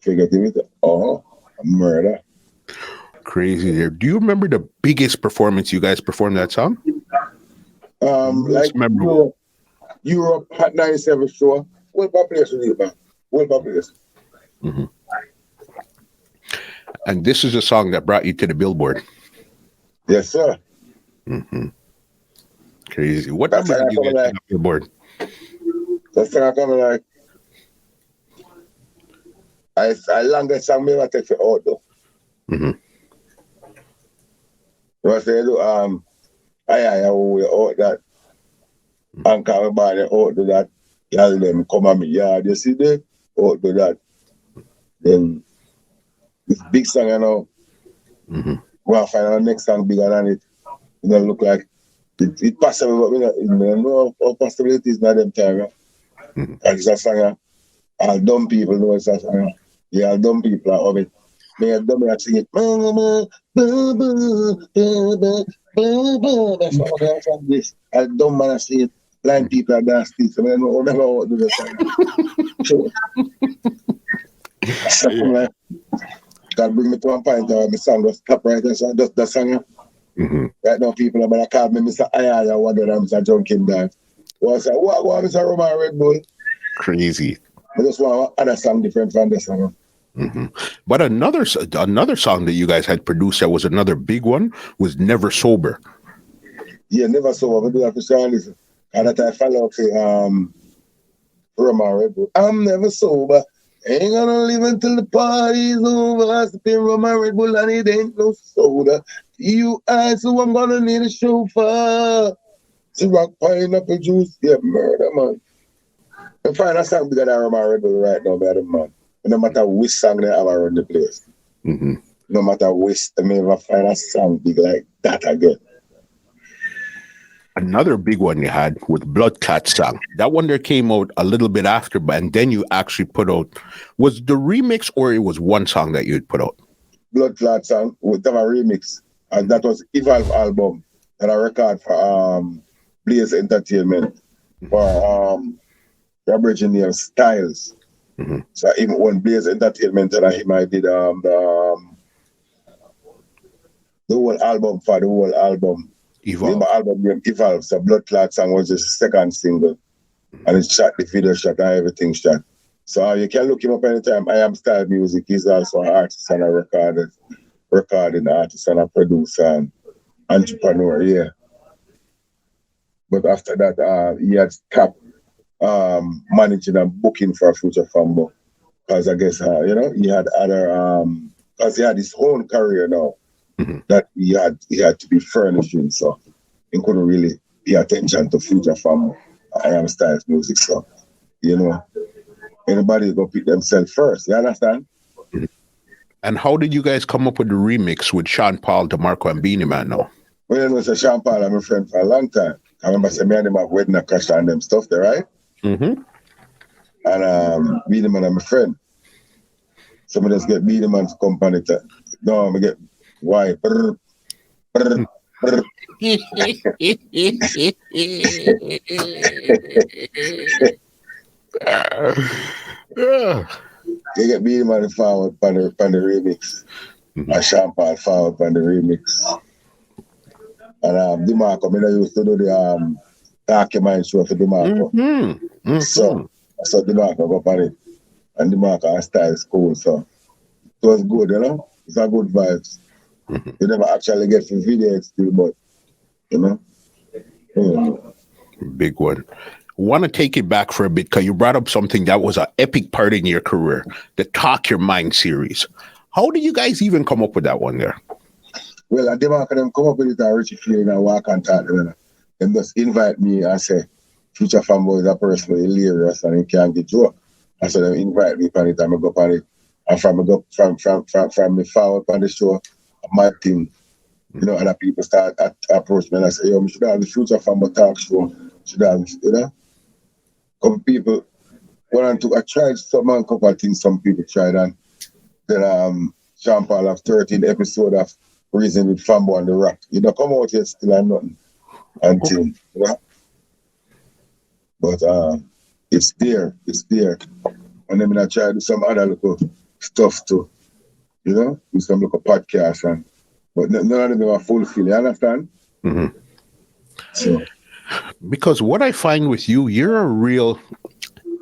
if you get him, we say, oh, murder. Crazy there. Do you remember the biggest performance you guys performed that song? Like Europe had 97 show. What population is it, man? What population? And this is a song that brought you to the Billboard. Yes, sir. Crazy. What number did you get to the Billboard? That's how I come like. I longest song me I take for out though. What they do, I always out that. And come by the out to that. Y'all them come at me yard, you see there? Out to that. Then this big song, you know. We'll find our next song bigger than it. It don't look like it possible, but we don't know how possibilities not them time. Like it's a song, all dumb people know it's a song. Yeah, all dumb people are of it. Me and dumb are singing. That's what I'm saying. This. All dumb man are singing. Blind people are dancing. So I don't know how to do that. God bring me to one point where my song just stop right there. So just the song. Right now, people are going to call me Mr. Ayaya, what the Mr. Junkin Dance. Well, I say, what, Mr. Rum Red Bull? Crazy. I just want another song different from this song. But another song that you guys had produced that was another big one was Never Sober. Yeah, Never Sober. We do that for Seanizzle. And that I follow up Rum Red Bull. I'm never sober. Ain't gonna live until the party's over. I spin Rum Red Bull and it ain't no soda. You ask who I'm gonna need a chauffeur. To rock pineapple juice. Yeah, murder, man. I find a song bigger than Rum Red Bull right now, man. No matter which song they have around the place. No matter which, I may never find a song big like that again. Another big one you had with Blood Clot song. That one there came out a little bit after, and then you actually put out, was the remix or it was one song that you had put out? Blood Clot song with a remix. And that was Evolve album that I record for Blaze Entertainment for the Aboriginal Styles. So even when Blaze Entertainment and him I did the whole album for the whole album. Evolve. The album name Evolve. So Blood Clot song was just the second single. And it shot, the video shot and everything shot. So you can look him up anytime. I Am Style Music. He's also an artist and a recording artist and a producer and entrepreneur, yeah. But after that, he had stopped managing and booking for Future Fambo. Because I guess, he had other, because he had his own career now. that he had to be furnishing, so he couldn't really pay attention to Future Fambo. I am Styles music, so anybody go pick themselves first. You understand? And how did you guys come up with the remix with Sean Paul, Demarco, and Beenie Man now? Well, Sean Paul, I'm a friend for a long time. I remember saying me and him have wedding and crash and them stuff there, right? Mm-hmm. And Beenie Man, I'm a friend. So I just get Beenie Man's company to, no, I get why? Brr, brr, brr. Yeah. You get Beenie Man forward on the remix. And Sean Paul forward on the remix. And Demarco, I used to do the document show for Demarco. So Demarco go on it. And Demarco and Styles cool. So it was good, It's a good vibes. You never actually get the video still, but Big one. Want to take it back for a bit because you brought up something that was an epic part in your career, the Talk Your Mind series. How did you guys even come up with that one there? Well, I Demarco them come up with it and Richie Feelings and walk and talk to them. Them just invite me and say, Future Fambo is a person hilarious and he can't get joke. And so they invite me for it and I go on it. And from me forward on the show, my team, other people start approach me and I say, we should have the Future Fambo talk show. Should have, couple people wanted to, I tried some and couple of things some people tried, and then Sean Paul have 13 episodes of Reason with Fambo on the Rock. Come out yet still and nothing until, But it's there. And then I try to do some other little stuff too, do some little podcast, but none of them are fulfilled, you understand? Mm-hmm. So. Because what I find with you, you're a real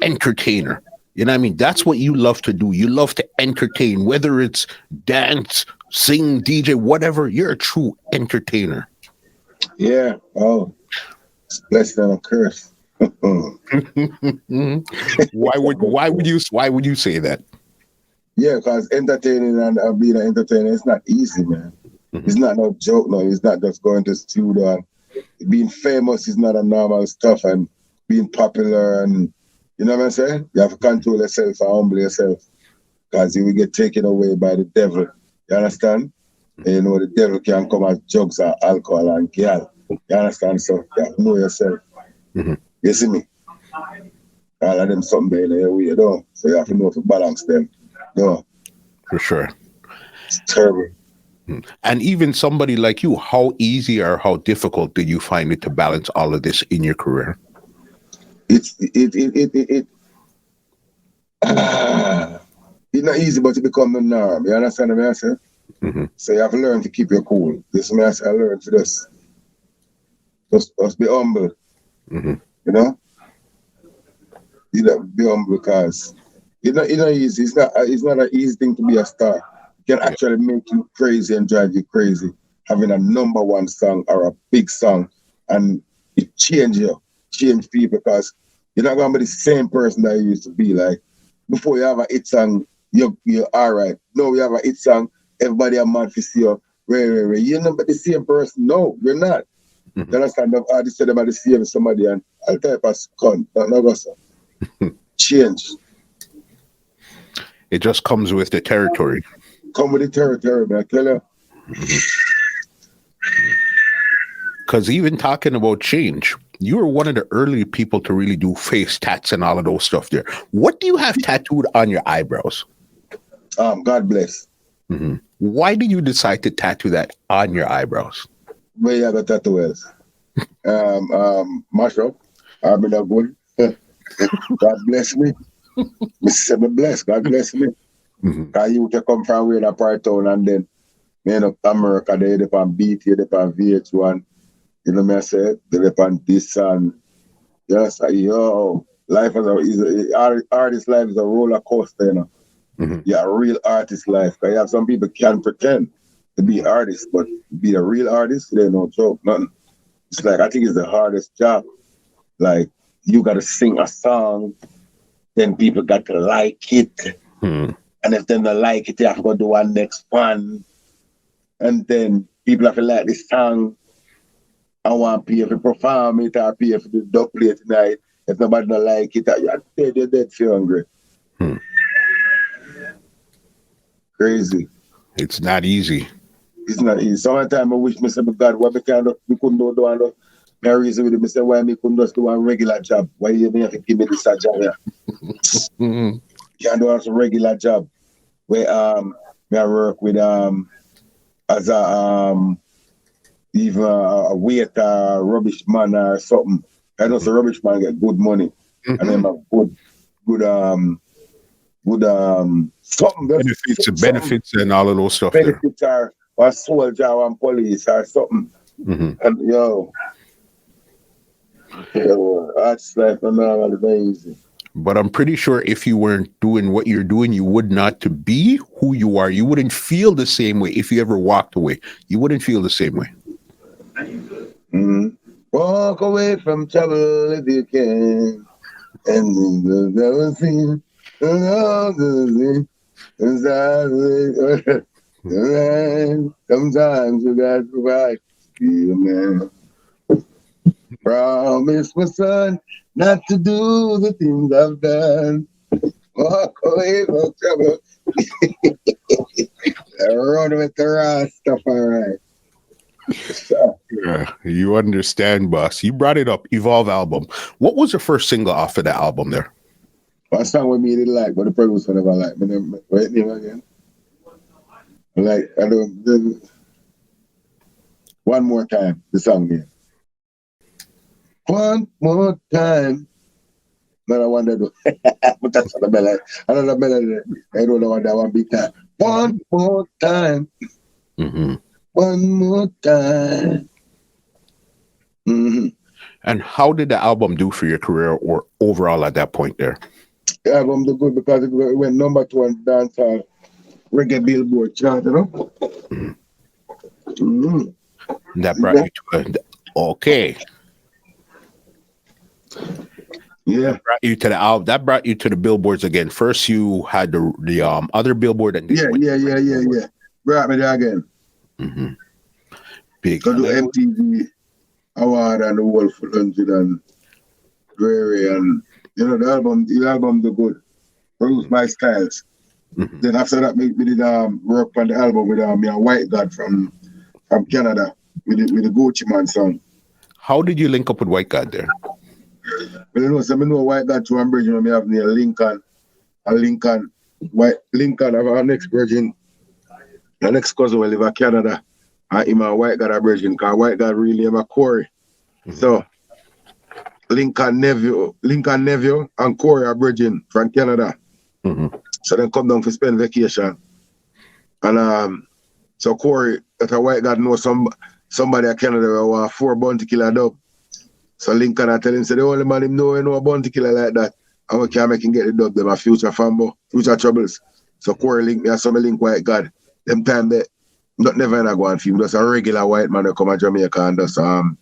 entertainer. You know what I mean? That's what you love to do. You love to entertain, whether it's dance, sing, DJ, whatever. You're a true entertainer. Yeah. Oh, it's a blessing and a curse. Why would you say that? Yeah, because entertaining and being an entertainer, it's not easy, man. Mm-hmm. It's not no joke, no. It's not just going to studio. Being famous is not a normal stuff, and being popular, and you know what I'm saying? You have to control yourself and humble yourself, because you will get taken away by the devil. You understand? And the devil can come as drugs and alcohol and girl. You understand? So you have to know yourself. Mm-hmm. You see me? All of them something in the way, so you have to know to balance them. For sure. It's terrible. And even somebody like you, how easy or how difficult did you find it to balance all of this in your career? It's not easy, but it becomes the norm. You understand what I say? Mm-hmm. So you have to learn to keep your cool. This is what I learned for this. Just be humble. Mm-hmm. You know, be humble because it's not easy. It's not an easy thing to be a star. It can actually make you crazy and drive you crazy. Having a number one song or a big song, and it change people, because you're not gonna be the same person that you used to be. Like before you have a hit song, you're all right. No, we have a hit song, everybody are mad to see you. You're not the same person. No, you're not. Mm-hmm. You understand? The artist said about the same somebody and all type of cunt. Change. It just comes with the territory. Come with the territory, man. I tell you. Because even talking about change, you were one of the early people to really do face tats and all of those stuff there. What do you have tattooed on your eyebrows? God bless. Mm-hmm. Why did you decide to tattoo that on your eyebrows? Where you got tattoos? Mash up. I'm in a good. God bless me. I'm blessed. God bless me. Because you can come from where in part town and then America, they dip on BT, they dip on VH1. You know what I said? They dip on this and just life is artist life is a roller coaster, Mm-hmm. Yeah, a real artist life. Because you have some people can pretend to be artists, but be a real artist, they no joke, nothing. It's like, I think it's the hardest job. Like, you got to sing a song, then people got to like it. And if they don't like it, you have to go do one next one. and then people have to like this song. I want pay to perform it or pay for the dub play tonight. If nobody don't like it, you're dead feel hungry. Crazy. It's not easy. It's not easy. Sometimes I wish myself, God, why we couldn't do no reason with it. I say, why me couldn't just do a regular job? Why you have to give me this job here? Can't do a regular job where I work with as a even a waiter, rubbish man or something. I know the rubbish man get good money, and then a good something benefits and all of those stuff. Benefits are or soldier or police or something. And that's life and all amazing. But I'm pretty sure if you weren't doing what you're doing, you would not to be who you are. You wouldn't feel the same way if you ever walked away. You wouldn't feel the same way. Walk away from trouble if you can, and you'll never see sometimes you got to provide. Be a man. Promise my son not to do the things I've done. Walk away from trouble. Run with the raw stuff, all right. Yeah, you understand, boss. You brought it up. Evolve album. What was the first single off of the album there? One song with me didn't like, but the producer never liked. Wait, name again. Like, I don't. One more time, the song here. One more time. No, I want to do. But that's not a melody. Another melody. I don't know what that one beat time. One more time. One more time. And how did the album do for your career or overall at that point there? The album did good because it went number 2 on Dancehall reggae Billboard chart, you know? That brought you to okay. Yeah. That brought you to the album. That brought you to the billboards again. First you had the other billboard and yeah. Brought me there again. Big. Go to MTV Award and the Wolf 100 and Dreary and the album the good. Produced by Styles. Then after that we did work on the album with me and White God from Canada with the Gucci Man song. How did you link up with White God there? Well, I know White God to Virgin, we have near Lincoln, of our next virgin, the next cousin will live in Canada, and him and White God a virgin, because White God really have a Corey. So Lincoln nephew and Corey are virgin from Canada. So then come down for spend vacation. And so Corey, that a White God know somebody in Canada who want 4 bounty killer dub. So Lincoln I tell him, say the only man him know a bounty killer like that. And we can make him get the dub, them a future fambo, future troubles. So Corey link me and some link White God. Them time they never gonna go on film. Just a regular white man who come to Jamaica and just go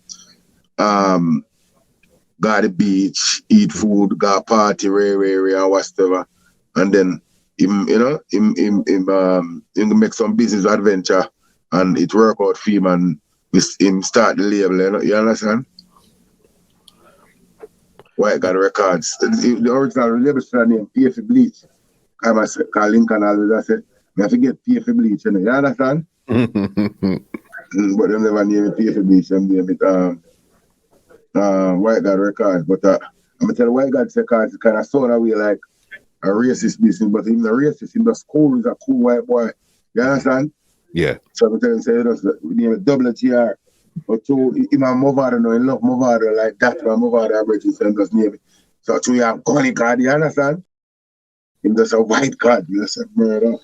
to the beach, eat food, go party, rare and whatever. And then him make some business adventure and it work out for him and him start the label, you understand? White God Records. The original label should name Pay for Bleach. Because Lincoln always said, I have to get Pay for Bleach, you understand? But they never name it Pay for Bleach, they name it White God Records. But I'm going to tell you, White God Records kind of sound away like a racist business, but even the racist, in the school is a cool white boy. You understand? Yeah. So I'm telling you, we name it WGR. But to him and Mavado, no, he love Mavado like that, and Mavado average and just name it. So to you have Connie card, you understand? Him just a white card, you just a murder.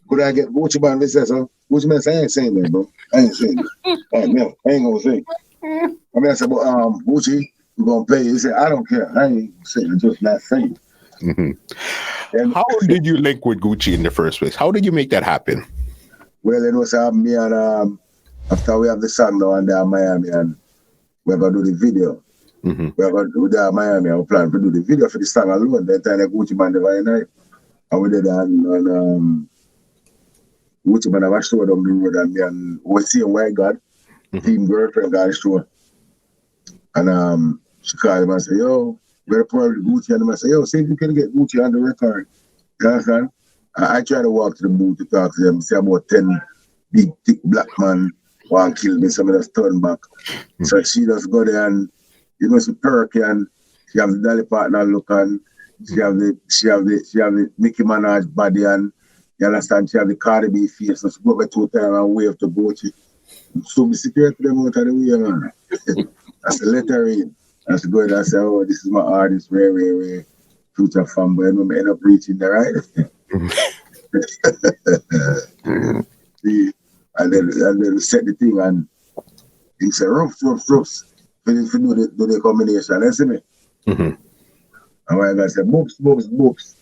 Could I get Gucci Man? They say so. Gucci Man say, I ain't saying that, bro. I ain't saying that. I ain't gonna say. I mean, I said, but Gucci, you gonna play? He said, I don't care. I ain't saying it, just not saying. How did you link with Gucci in the first place? How did you make that happen? Well, it was me and after we have the song now and there in Miami and we're gonna do the video. We're gonna do that in Miami and we plan to do the video for the song alone. That time the Gucci Man the very night. And we did that and Gucci Man have a show down the road and me and we see a white God, team girlfriend got a show. And she called him and said, yo, we're probably Gucci. And I said, yo, see if you can get Gucci on the record. You understand? I try to walk to the booth to talk to them, see about 10 big, thick black man want to kill me, some of us turn back. So she just go there and, you know, she perky and she have the Dolly Partner look and she have the Nicki Minaj body and, you understand, she have the Cardi B face. So she go back 2 times and wave to Gucci. So we secure them out of the way, man. That's the letter in. And she go in and say, oh, this is my artist, rare. Future Fambo, and we end up reaching there, right? and then set the thing and he said, roughs. Finish to do the combination, you see me? And when I said, boops.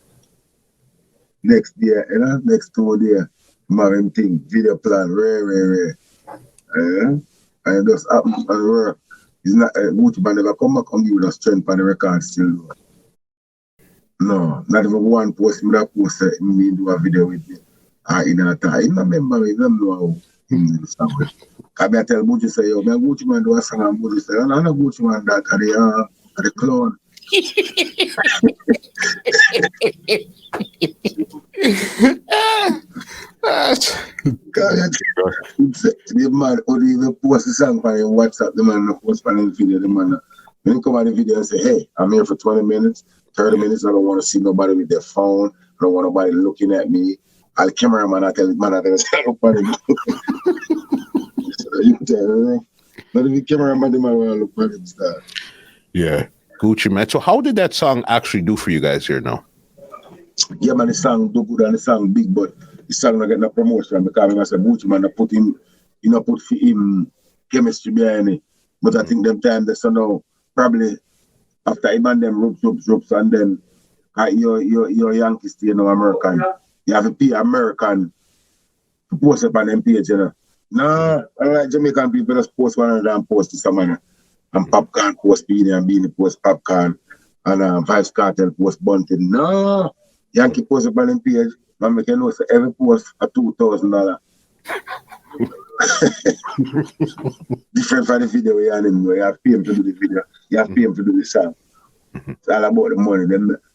Next year, you know, next 2 days, I'm having thing, video plan, rare. And it just happens and work. It's not Gucci Man never come back and give you the strength on the record still. No, not even one post. Me that post me do a video with me. In a time, he don't remember me. He don't know how him do the song. I tell Gucci say, yo, me Gucci Man do a song and Gucci say, I'm not Gucci Man that are the clone. The man only even post the song on WhatsApp. The man post on the video. The man when he come on the video and say, hey, I'm here for 20 minutes. 30 minutes, I don't want to see nobody with their phone. I don't want nobody looking at me. I'll cameraman, I tell the man, I stand up on him. So you tell me, not if the cameraman, the man will look at him. Yeah, Gucci Man. So how did that song actually do for you guys here now? Yeah, man, the song do good and the song big, but the song not get no promotion because I said Gucci Man, I put him, put for him chemistry behind it. But I think them time they now probably after him and them ropes, and then your Yankees stay American. You have to be American to post up on them page, you know. No, I like Jamaican people just post one and then post to someone. And Popcorn post Beenie and Beenie post Popcorn and Vibes Cartel post Bunting. No, Yankee post up on them page. Man, make you know so every post a $2,000. Different from the video we are in. You have to pay him to do the video. You have to pay him to do the song. It's all about the money.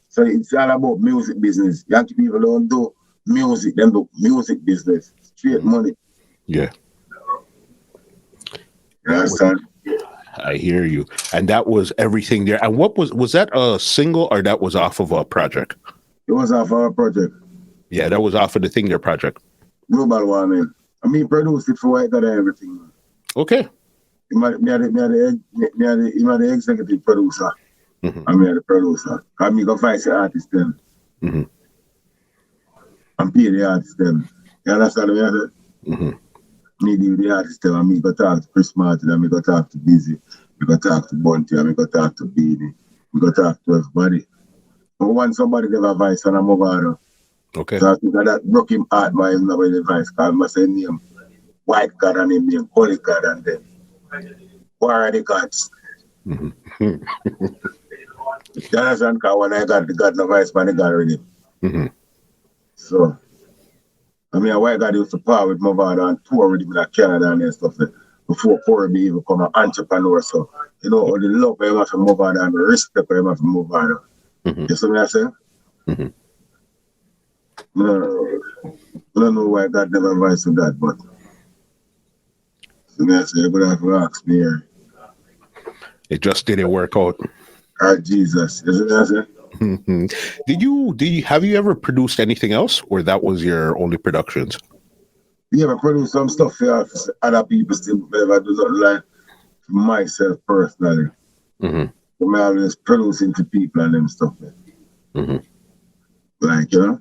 So it's all about music business. Yankee people don't do music. Them do music business. Straight money. Yeah. You understand? I hear you. And that was everything there. And what was that a single or that was off of a project? It was off our project. Yeah, that was off of the Thing There project. Global Warming. I mean, produced it for White God and everything. Okay. He had the executive producer. I'm the producer. I'm going to find the artist then. And pay the artist then. You understand what I mean? Me do the artist then. I'm going to talk to Chris Martin. I'm going to talk to Busy. I'm going to talk to Bunty. I'm going to talk to Beenie. I'm going to talk to everybody. But when somebody give advice and I'm Mavado. Okay. So I think that broke him heart by him not with advice. Because I must say name White God and him name Holy God and then where are the gods? You understand? Because when I got the God no vice man, the God already. So I mean, White God used to power with Mavado and tour with him in Canada and stuff like before Corey became become an entrepreneur. So you know, all the love I have for Mavado and the respect I have for Mavado. You see what I'm saying? I don't know why God never advised to that, but so that's it. But have to ask me here. It just didn't work out. Jesus. You see what I'm saying? Have you ever produced anything else, or that was your only productions? Yeah, I produce some stuff for other people still, but I do not like for myself personally. I always producing to people and them stuff. Like, you know?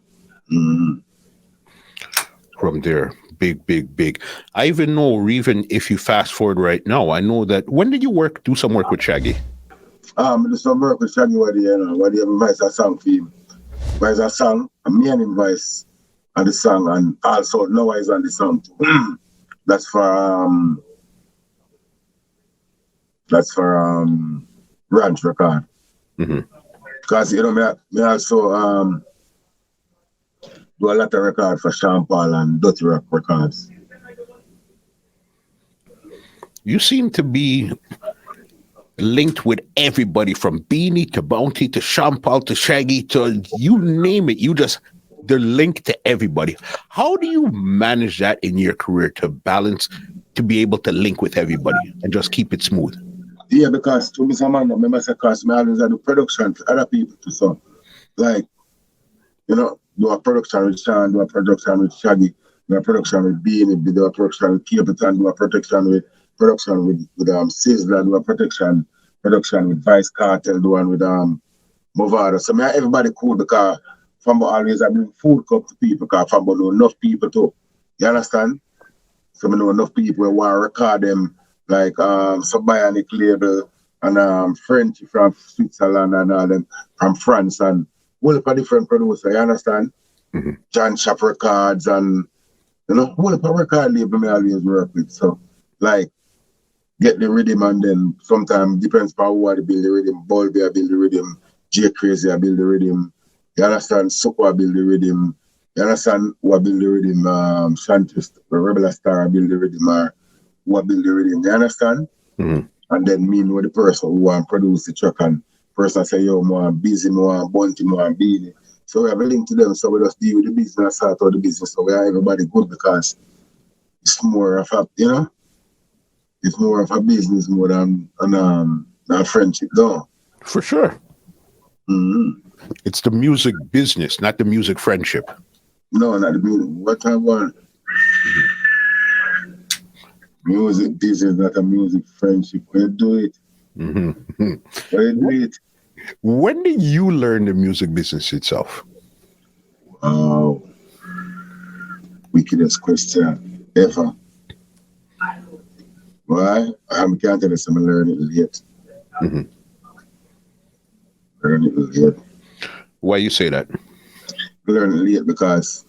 From there, big. I even know, even if you fast forward right now, I know that when did you do some work with Shaggy? I do some work with Shaggy what he advise a song for him. Advise a song, and me and him advise on the song, and also Noah is on the song too. That's for Ranch Record. Because you know me also do a lot of records for Sean Paul and Dirty Rock Records. You seem to be linked with everybody from Beenie to Bounty to Sean Paul to Shaggy to you name it. They're linked to everybody. How do you manage that in your career to balance, to be able to link with everybody and just keep it smooth? Yeah, because to me, someone remember say, cause I always do production for other people too. So, like, you know, do a production with Sean, do a production with Shaggy, do a production with Beenie, do a production with Capleton, do a production with Sizzler, do a production with Vice Cartel, do one with Mavado. So everybody cool because Fambo always I bring food cup to people because Fambo know enough people too. You understand? So I know enough people who want to record them like Bionic label and French from Switzerland and all them from France and whole heap of different producers, you understand? Mm-hmm. John Shop Records and whole heap of record label I always work with. So like get the rhythm and then sometimes depends on who I build the rhythm. Bulby I build the rhythm, J Crazy I build the rhythm. You understand? Soooooo I build the rhythm. You understand who I build the rhythm? Shantis, Rebel Star I build the rhythm or who I build the rhythm. You understand? Mm-hmm. And then me know the person who want to produce the track and person say, yo, more busy, more bunty, more beanie. So we have a link to them, so we just deal with the business, sort out the business, so we are everybody good because it's more of a, it's more of a business more than a friendship, though. For sure. Mm-hmm. It's the music business, not the music friendship. No, not the music. What I want. Music business, not a music friendship. When you do it. Mm-hmm. When you do it. When did you learn the music business itself? Wow. Wickedest question ever. Why? I can't tell you something, I learned it late. Mm-hmm. Learn it late. Why you say that? Learn it late because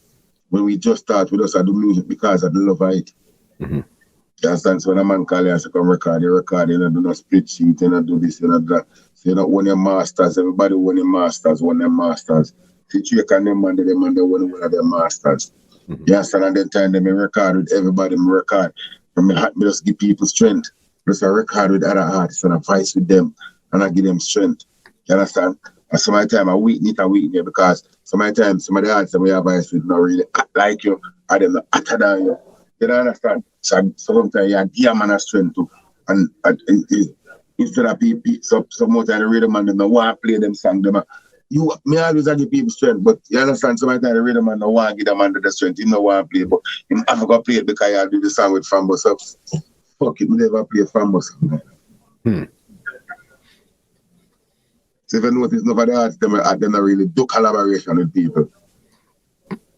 when we just start, we just do music because of the love of it. Mm-hmm. You understand? So when a man call you and say, come record, you don't do no split sheet, you don't do this, you don't do that. So you don't own your masters, everybody own your masters, own their masters. Situation them and them and they own one of their masters. Mm-hmm. You understand? And then time they record with everybody, me record. From me just give people strength. Just a record with other artists and advice with them and I give them strength. You understand? And some of the time I weaken it because some of the time some of the artists we advice with not really act like you or them not actor than you. You don't understand? So sometimes you give a man a strength too. And instead of people, some more time the rhythm man don't want to play them song. Me always give people strength, but you understand, sometimes the rhythm man don't want to give them under the strength. He don't want to play, but he have to play it because I do the song with Fambo. So fuck it, we never play Fambo song. So if you notice, nobody artists them don't really do collaboration with people.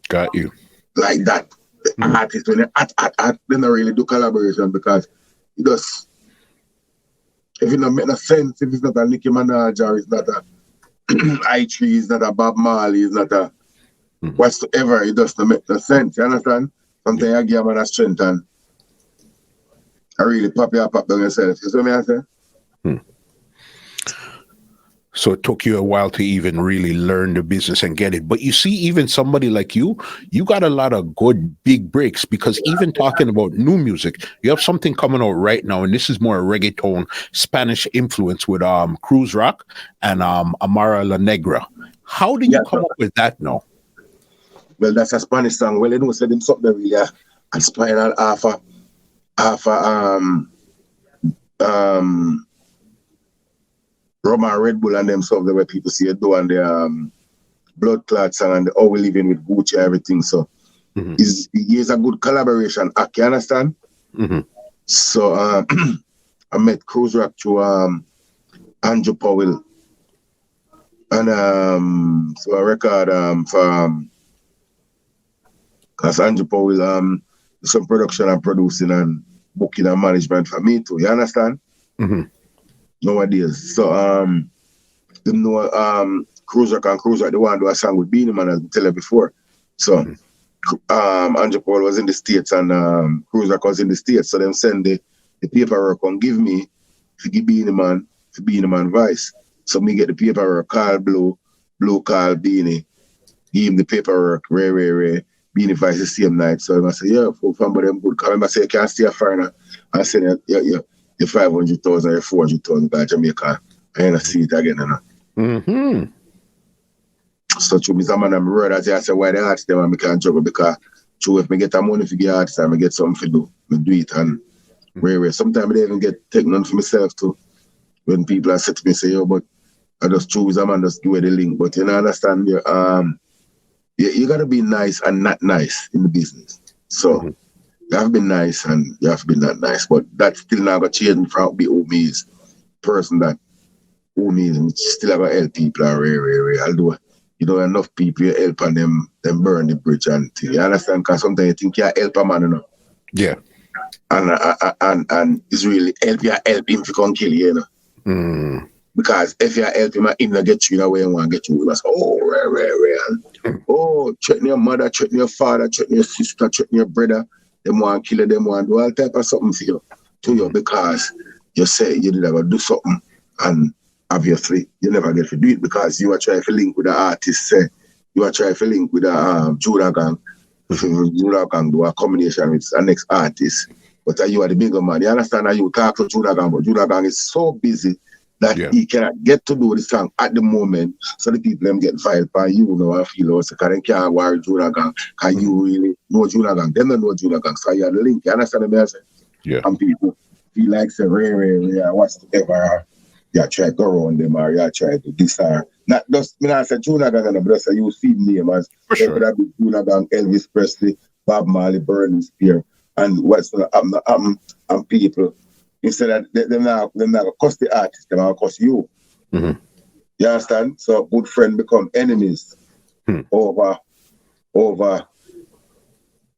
Got you. Like that. Artists, when they don't really do collaboration because it does. If it don't make no sense, if it's not a Nicki Minaj or it's not a I3, it's not a Bob Marley, it's not a whatsoever, it doesn't make no sense. You understand? Sometimes I give a man a strength and I really pop down yourself. You see what I say? So it took you a while to even really learn the business and get it. But you see, even somebody like you got a lot of good big breaks because even talking about new music, you have something coming out right now, and this is more a reggaeton Spanish influence with Cruz Rock and Amara La Negra. How did you come up with that now? Well, that's a Spanish song. Well, you know, said them something really inspired half Rum Red Bull and them stuff that where people see it do and the blood clot song and the How We Living with Gucci, everything. So it's a good collaboration act, you understand? Mm-hmm. So I met Cruz Rock through Andrew Powell. And so I record for because Andrew Powell some production and producing and booking and management for me too, you understand? Mm-hmm. Nowadays. So them know Cruz Rock they want to do a song with Beenie Man, as I tell you before. So Andrew Paul was in the States and Cruz Rock was in the States. So them send the paperwork and give me to give Beenie Man voice. So me get the paperwork, call Blue call Beenie, give him the paperwork, Ray, being advised the same night. So I say, yeah, FUTURE Fambo them good. Cause I say, you can't stay a foreigner. I said, yeah, the 500,000 or 400,000 by Jamaica. I ain't see it again, you know. Mm-hmm. So to me, some of them word, I say, why they ask them and I can't juggle because true, if I get a money for the artist, I get something to do. I do it and rare. Sometimes I don't even get take none for myself too. When people are saying to me, say, yo, but I just choose them and just do the link. But you know, understand, you gotta be nice and not nice in the business. So you have to be nice and you have to be not nice. But that's still not gonna change from be who me is person that who me is still have to help people and rare. I'll do it. You know, enough people you help and them burn the bridge and thing. You understand? Because sometimes you think you help a man, you know. Yeah. And it's really help him if you can't kill you, you know. Because if you help him not get you in the way you want to get you, you must rare. Oh, threaten your mother, threaten your father, threaten your sister, threaten your brother. Them want to kill you, them want to do all type of something for you, to you because you say you did ever do something and obviously you never get to do it because you are trying to link with the artist, say you are trying to link with the Judah Gang. Judah Gang do a combination with the next artist. But you are the bigger man. You understand that you talk to Judah Gang, but Judah Gang is so busy that he cannot get to do the song at the moment. So the people them get filed by you know and feel also because they can't worry Judah Gang because you really know Judah Gang. They don't know Judah Gang. So you have the link. You understand what I'm saying? Yeah. And people feel like say rare, whatsoever. You try to go around them or you try to do this or not just me not say Judah Gang but just say you see name as that be Judah Gang, Elvis Presley, Bob Marley, Burning Spear. And what's going to happen and people, instead of them not going to cost the artist, they're going to cost you. You understand? So good friends become enemies over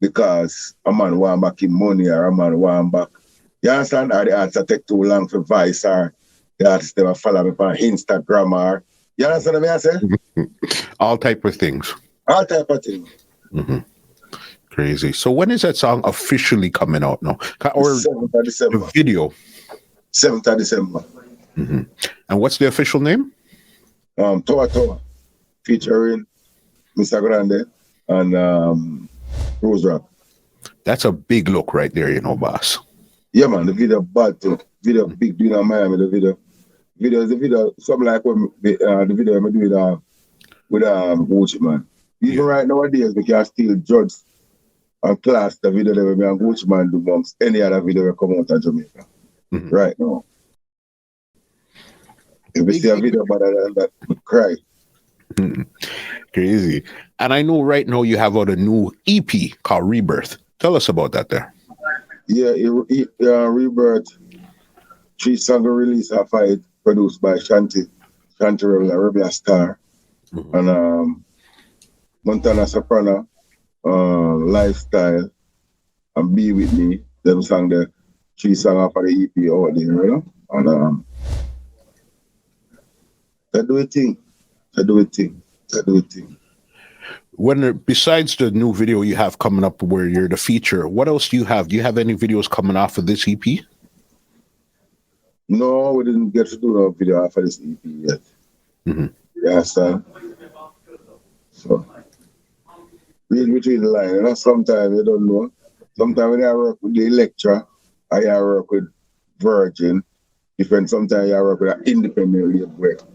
because a man want back him money or a man want back. You understand? Or the artist take too long for Vice or the artist never follow me on Instagram or you understand what I say? All type of things. All type of things. Crazy. So when is that song officially coming out now? Or 7th of December. The video? 7th of December. And what's the official name? Toa, featuring Mr. Grande and Rose Rock. That's a big look right there, you know, boss. Yeah, man, the video bad too. Video big doing in Miami, the video. The video, something like when the video I do with Gucci, man. Even right nowadays, we can still judge and class the video that we and Gucci Man do amongst any other video that come out of Jamaica. Right now. If we see a video better than that, we cry. Crazy. And I know right now you have out a new EP called Rebirth. Tell us about that there. Yeah, Rebirth. 3-song release of it produced by Shanti Rebel Star. And Montana Soprano, Lifestyle, and Be With Me. Them sang the 3 songs off of the EP out there, you know? And they do a thing. When besides the new video you have coming up where you're the feature, what else do you have? Do you have any videos coming off of this EP? No, we didn't get to do no video off of this EP yet. Yeah, sir. So, read between the line. You know, sometimes you don't know. Sometimes when I work with the Electra, I work with Virgin. Sometimes I work with an independent label.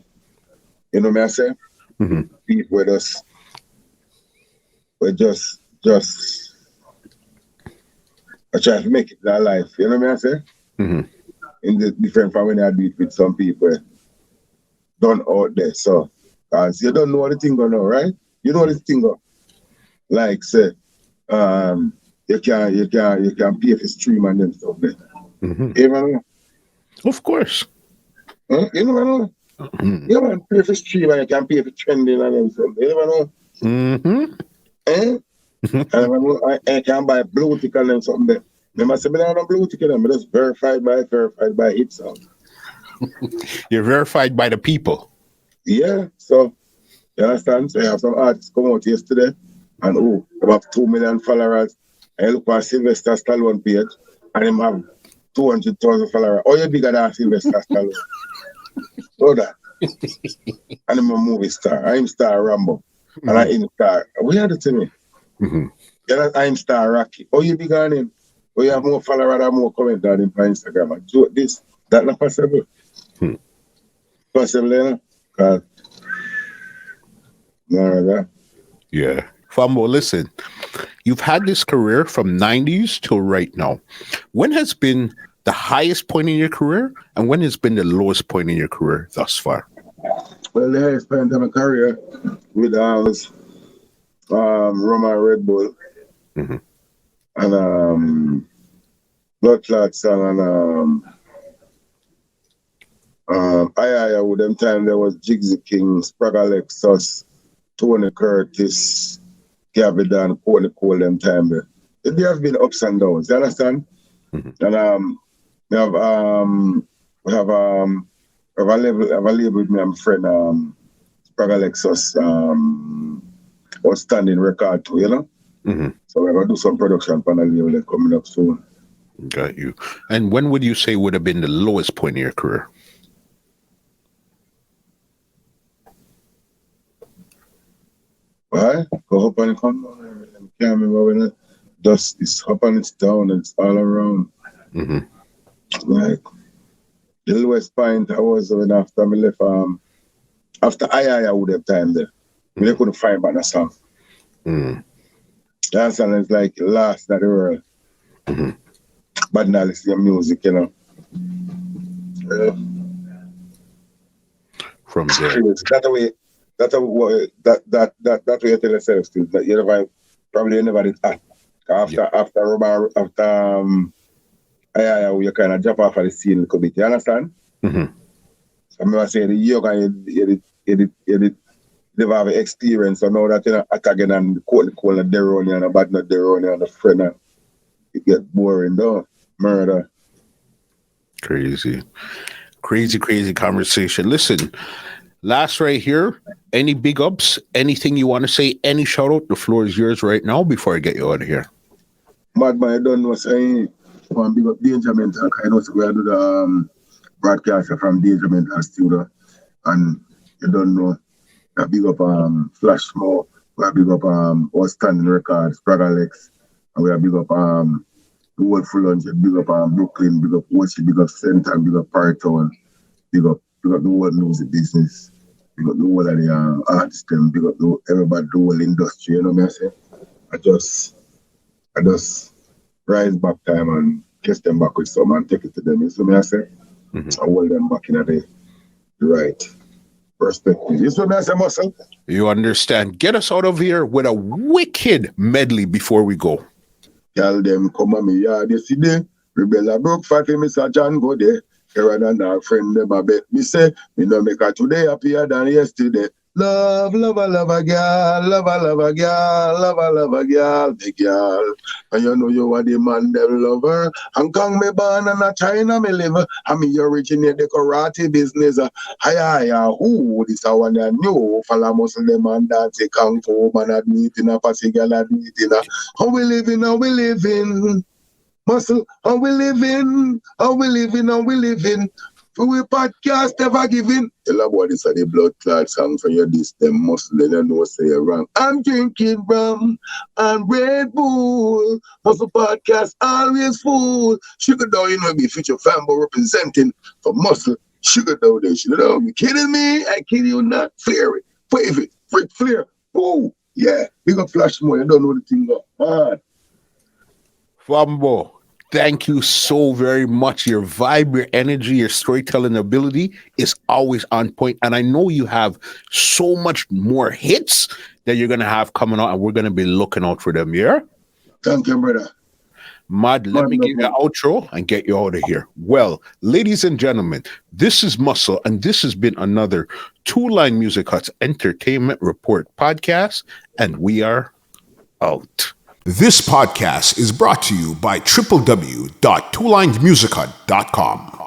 You know what I say? People with us, I try to make it their life. You know what I say? In the different from when I do it with some people done out there. So, because you don't know the thing going on, right? You know the thing go. Like say, you can pay for stream and them stuff there. You know? Of course. You know? You can pay for stream and you can pay for trending and them stuff. You know? And I can buy blue tick and them something there. Remember, say, I don't blue tick and them, just verified by hit sound. You're verified by the people. Yeah, so you understand? So I have some artists come out yesterday and about 2 million followers. I look at Sylvester Stallone page and him have 200,000 followers. Oh, you're bigger than Sylvester Stallone. So that. And I'm a movie star. I'm Star Rambo. And I'm star. We had it to me. Yeah, I'm star Rocky. Oh, you big on him. Oh, you have more followers and more comment on him on Instagram. And do this. That's not possible. Possible, you know? Because, no, Yeah. Fambo, listen, you've had this career from 90s till right now. When has been the highest point in your career, and when has been the lowest point in your career thus far? Well, the highest point in my career with Rum Red Bull and Blood Clot song and I with them time there was Jigsy King, Spragga Lexus, Tony Curtis, Gabby Dan, Courtney Cole them time there. There have been ups and downs, you understand? And we have a label with me, I'm a friend, Spragga Lexus, outstanding record too, you know? So we're gonna do some production on the label coming up soon. Got you. And when would you say would have been the lowest point in your career? Why? Go up and come down. I can't remember when it dust is up and it's down and it's all around. Like the lowest point I was when after I left after I would have time there. I couldn't find back the song. That song is like last of the world. But now listen to music, you know. From there. That's way you tell yourself still that you never probably never did act. After you kind of jump off of the scene a little bit, you understand? So I remember saying the you never have experience, so now that you know act again and the cold and derony and a bad not derony and a friend and it get boring though. Murder. Crazy conversation. Listen, last right here, any big ups, anything you want to say, any shout out, the floor is yours right now before I get you out of here. Madman, I don't know saying one big up Danger Mental. I know we do the broadcast from Danger Mental studio and you don't know a big up Flash Smoke, we have big up outstanding records, Spragga Lex, and we have big up the whole full lunch, big up Brooklyn, big up Watchy, big up Center, big up Parktown, big up the whole music business, big up the whole of the artists, big up everybody, the whole industry, you know what I say? I just rise back time and kiss them back with some and take it to them, you see what I say? I hold them back in the right perspective. You see what I say, Muscle? You understand. Get us out of here with a wicked medley before we go. Tell them come on me yard yesterday. Rebella broke fatty, Mr. John go there. Here than our friend them a bet me say, me no make her today happier than yesterday. Love a girl, love a girl, big girl. And you know you are the man them lover. Hong Kong me born and a China me live. And me originate the karate business. Who this a one I knew. Follow muscle them and dance a kung fu man a do it in a passy girl a do it in a. How we living. Muscle, how we living. We podcast ever giving. Tell about this are the blood clot song for your this them muscle they don't know say you're wrong. I'm drinking rum and Red Bull. Muscle podcast always full. Sugar down, you know be Future Fambo representing for muscle. Sugar down there. You know, you kidding me? I kid you not. Flare it. Wave it. Freak flare. Oh, yeah. Big up Flash more. You don't know the thing go on. Fambo, thank you so very much. Your vibe, your energy, your storytelling ability is always on point. And I know you have so much more hits that you're going to have coming out, and we're going to be looking out for them, yeah? Thank you, brother. Let me give you an outro and get you out of here. Well, ladies and gentlemen, this is Muscle, and this has been another Two Line Music Hut's Entertainment Report podcast, and we are out. This podcast is brought to you by www.twolinesmusichut.com.